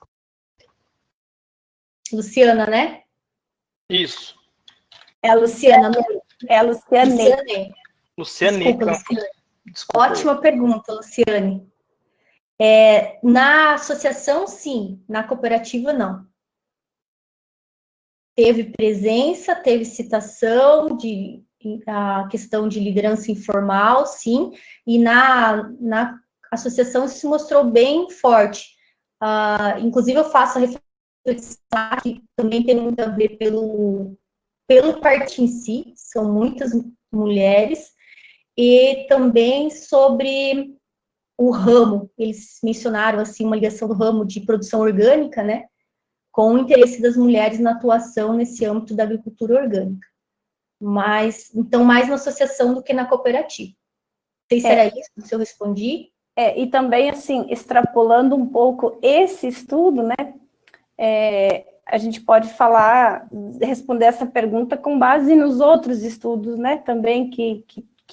Luciana, né? Isso. É a Luciana. É a Luciane. Luciane Campos. Desculpa. Ótima pergunta, Luciane. Na associação, sim. Na cooperativa, não. Teve presença, teve citação a questão de liderança informal, sim. E na associação isso se mostrou bem forte. Inclusive, eu faço a reflexão que também tem muito a ver pelo partido em si, são muitas mulheres, e também sobre o ramo, eles mencionaram assim uma ligação do ramo de produção orgânica, né, com o interesse das mulheres na atuação nesse âmbito da agricultura orgânica. Mas, então, mais na associação do que na cooperativa. Não sei se era isso, se eu respondi. E também, assim, extrapolando um pouco esse estudo, né, a gente pode responder essa pergunta com base nos outros estudos, né, também que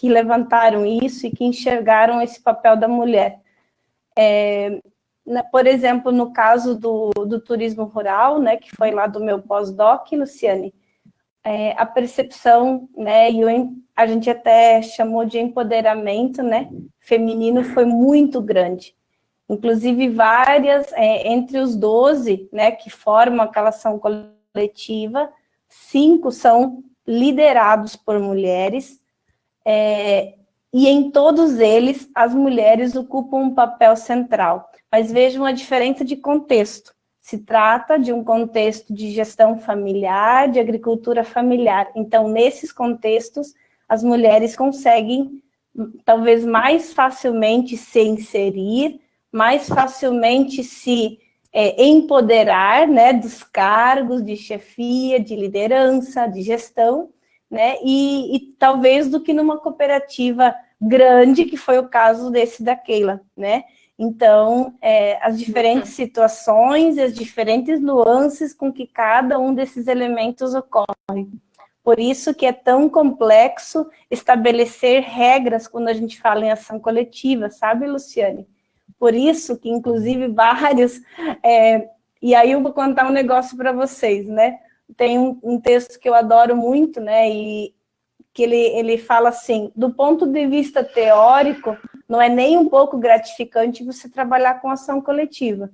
levantaram isso e que enxergaram esse papel da mulher. Por exemplo, no caso do turismo rural, né, que foi lá do meu pós-doc, Luciane, a percepção, né, a gente até chamou de empoderamento, né, feminino foi muito grande. Inclusive, várias, entre os 12, né, que formam aquela ação coletiva, 5 são liderados por mulheres, e em todos eles, as mulheres ocupam um papel central. Mas vejam a diferença de contexto. Se trata de um contexto de gestão familiar, de agricultura familiar. Então, nesses contextos, as mulheres conseguem, talvez mais facilmente se inserir, mais facilmente se empoderar, né, dos cargos de chefia, de liderança, de gestão, né? E talvez do que numa cooperativa grande, que foi o caso desse da Keila, né? Então, as diferentes situações, as diferentes nuances com que cada um desses elementos ocorre. Por isso que é tão complexo estabelecer regras quando a gente fala em ação coletiva, sabe, Luciane? Por isso que, inclusive, vários... e aí eu vou contar um negócio para vocês, né? Tem um texto que eu adoro muito, né? E que ele fala assim, do ponto de vista teórico, não é nem um pouco gratificante você trabalhar com ação coletiva,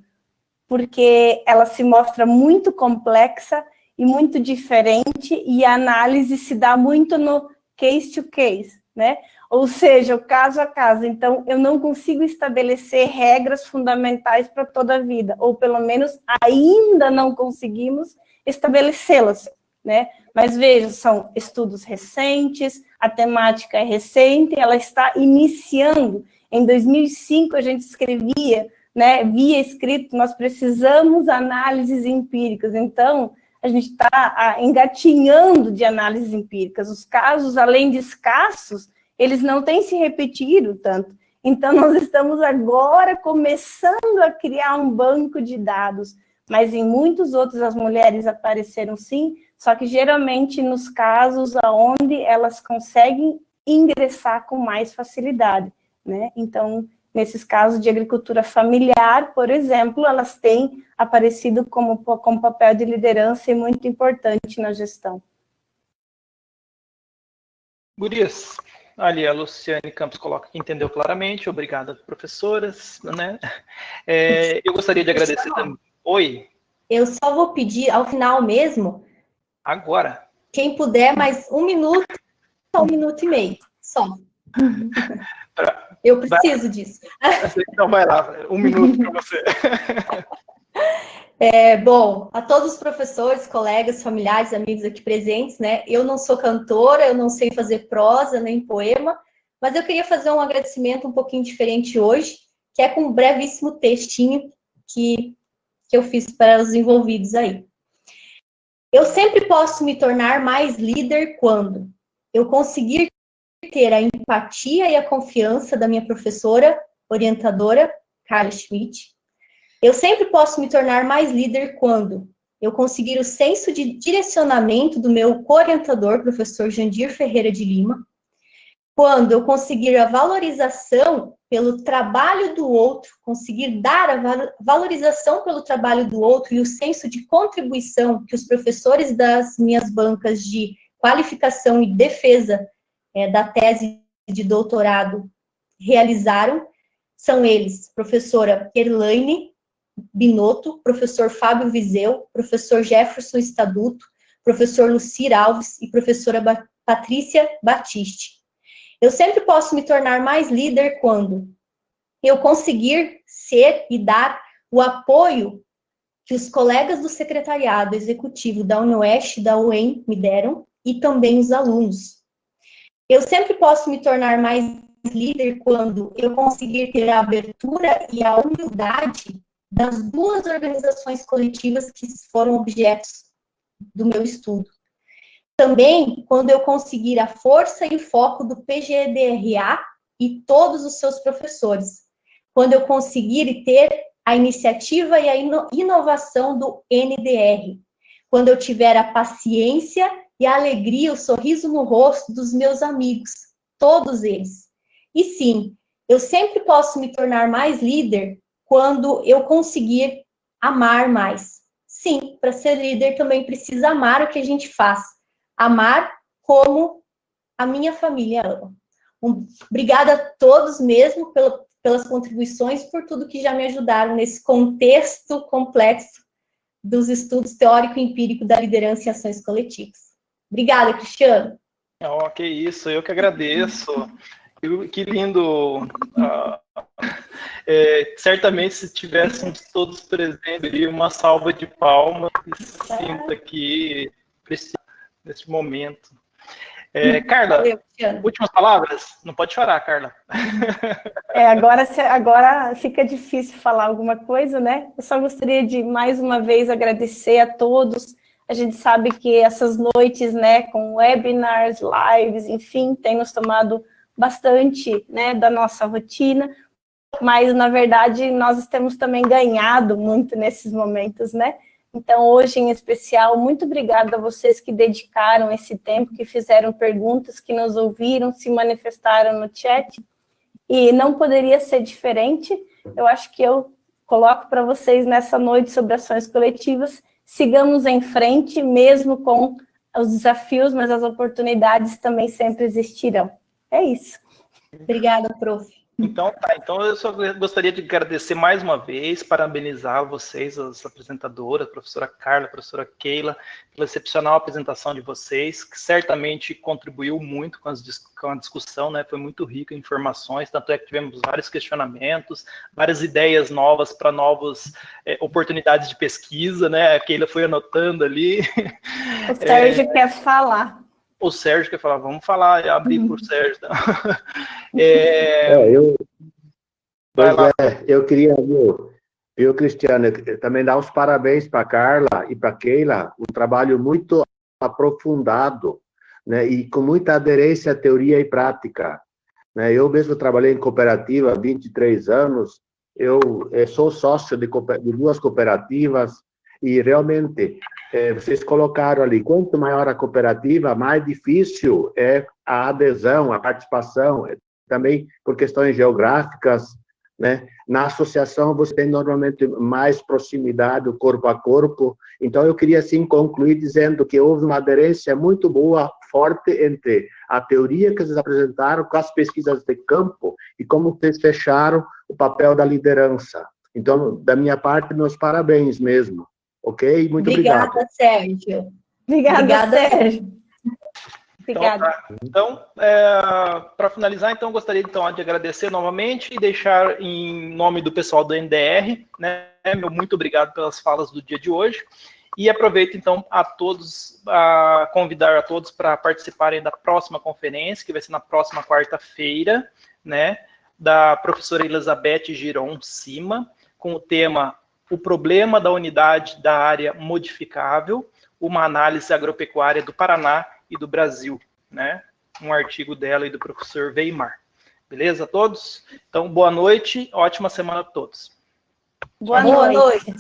porque ela se mostra muito complexa e muito diferente, e a análise se dá muito no case to case, né? Ou seja, o caso a caso. Então, eu não consigo estabelecer regras fundamentais para toda a vida, ou pelo menos ainda não conseguimos estabelecê-las, né? Mas veja, são estudos recentes, a temática é recente, ela está iniciando. Em 2005, a gente escrevia, né, via escrito, nós precisamos análises empíricas. Então, a gente está engatinhando de análises empíricas. Os casos, além de escassos, eles não têm se repetido tanto. Então, nós estamos agora começando a criar um banco de dados, mas em muitos outros as mulheres apareceram sim, só que geralmente nos casos onde elas conseguem ingressar com mais facilidade, né? Então, nesses casos de agricultura familiar, por exemplo, elas têm aparecido como papel de liderança e muito importante na gestão. Gurias, ali a Luciane Campos coloca que entendeu claramente, obrigada, professoras, né? Eu gostaria de agradecer também. Oi? Eu só vou pedir, ao final mesmo, agora, quem puder, mais 1 minuto ou 1 minuto e meio, só. Eu preciso disso. Então vai lá, 1 minuto para você. Bom, a todos os professores, colegas, familiares, amigos aqui presentes, né? Eu não sou cantora, eu não sei fazer prosa nem poema, mas eu queria fazer um agradecimento um pouquinho diferente hoje, que é com um brevíssimo textinho que eu fiz para os envolvidos aí. Eu sempre posso me tornar mais líder quando eu conseguir ter a empatia e a confiança da minha professora, orientadora, Carla Schmidt. Eu sempre posso me tornar mais líder quando eu conseguir o senso de direcionamento do meu co-orientador, professor Jandir Ferreira de Lima. Quando eu conseguir a valorização pelo trabalho do outro, conseguir dar a valorização pelo trabalho do outro e o senso de contribuição que os professores das minhas bancas de qualificação e defesa da tese de doutorado realizaram, são eles, professora Erlaine Binotto, professor Fábio Viseu, professor Jefferson Staduto, professor Lucir Alves e professora Patrícia Batiste. Eu sempre posso me tornar mais líder quando eu conseguir ser e dar o apoio que os colegas do secretariado executivo da UniOeste e da UEM me deram, e também os alunos. Eu sempre posso me tornar mais líder quando eu conseguir ter a abertura e a humildade das 2 organizações coletivas que foram objetos do meu estudo. Também, quando eu conseguir a força e o foco do PGDRA e todos os seus professores. Quando eu conseguir ter a iniciativa e a inovação do NDR. Quando eu tiver a paciência e a alegria, o sorriso no rosto dos meus amigos, todos eles. E sim, eu sempre posso me tornar mais líder quando eu conseguir amar mais. Sim, para ser líder também precisa amar o que a gente faz. Amar como a minha família ama. Obrigada a todos mesmo pelas contribuições, por tudo que já me ajudaram nesse contexto complexo dos estudos teórico e empírico da liderança em ações coletivas. Obrigada, Cristiano. Que isso, eu que agradeço. Que lindo. Certamente, se tivéssemos todos presentes, uma salva de palmas, sinta aqui, nesse momento. Carla, valeu, últimas palavras? Não pode chorar, Carla. Agora fica difícil falar alguma coisa, né? Eu só gostaria de, mais uma vez, agradecer a todos A gente sabe que essas noites, né, com webinars, lives, enfim, tem nos tomado bastante, né, da nossa rotina, mas, na verdade, nós temos também ganhado muito nesses momentos, né? Então, hoje, em especial, muito obrigada a vocês que dedicaram esse tempo, que fizeram perguntas, que nos ouviram, se manifestaram no chat, e não poderia ser diferente. Eu acho que eu coloco para vocês nessa noite sobre ações coletivas, sigamos em frente, mesmo com os desafios, mas as oportunidades também sempre existirão. É isso. Obrigada, prof. Então, então eu só gostaria de agradecer mais uma vez, parabenizar vocês, as apresentadoras, a professora Carla, a professora Keila, pela excepcional apresentação de vocês, que certamente contribuiu muito com a discussão, né? Foi muito rica em informações, tanto é que tivemos vários questionamentos, várias ideias novas para novas oportunidades de pesquisa, né? A Keila foi anotando ali. O Sérgio quer falar. O Sérgio quer falar, vamos falar, abrir por Sérgio. Então. Eu queria, viu, Cristiano, também dar os parabéns para a Carla e para a Keila, um trabalho muito aprofundado, né, e com muita aderência à teoria e prática. Né? Eu mesmo trabalhei em cooperativa há 23 anos, eu sou sócio de duas cooperativas, e realmente vocês colocaram ali, quanto maior a cooperativa, mais difícil é a adesão, a participação, também por questões geográficas, né? Na associação você tem normalmente mais proximidade, corpo a corpo. Então eu queria assim concluir dizendo que houve uma aderência muito boa, forte entre a teoria que vocês apresentaram com as pesquisas de campo e como vocês fecharam o papel da liderança. Então, da minha parte, meus parabéns mesmo. Ok? Muito obrigado. Obrigada, Sérgio. Obrigada, Sérgio. Obrigada. Então, para finalizar, então, gostaria então, de agradecer novamente e deixar em nome do pessoal do NDR, né, meu muito obrigado pelas falas do dia de hoje. E aproveito, então, a convidar a todos para participarem da próxima conferência, que vai ser na próxima quarta-feira, né, da professora Elizabeth Giron Cima, com o tema O Problema da Unidade da Área Modificável, uma análise agropecuária do Paraná e do Brasil, né? Um artigo dela e do professor Weimar. Beleza, todos? Então, boa noite, ótima semana a todos. Boa noite.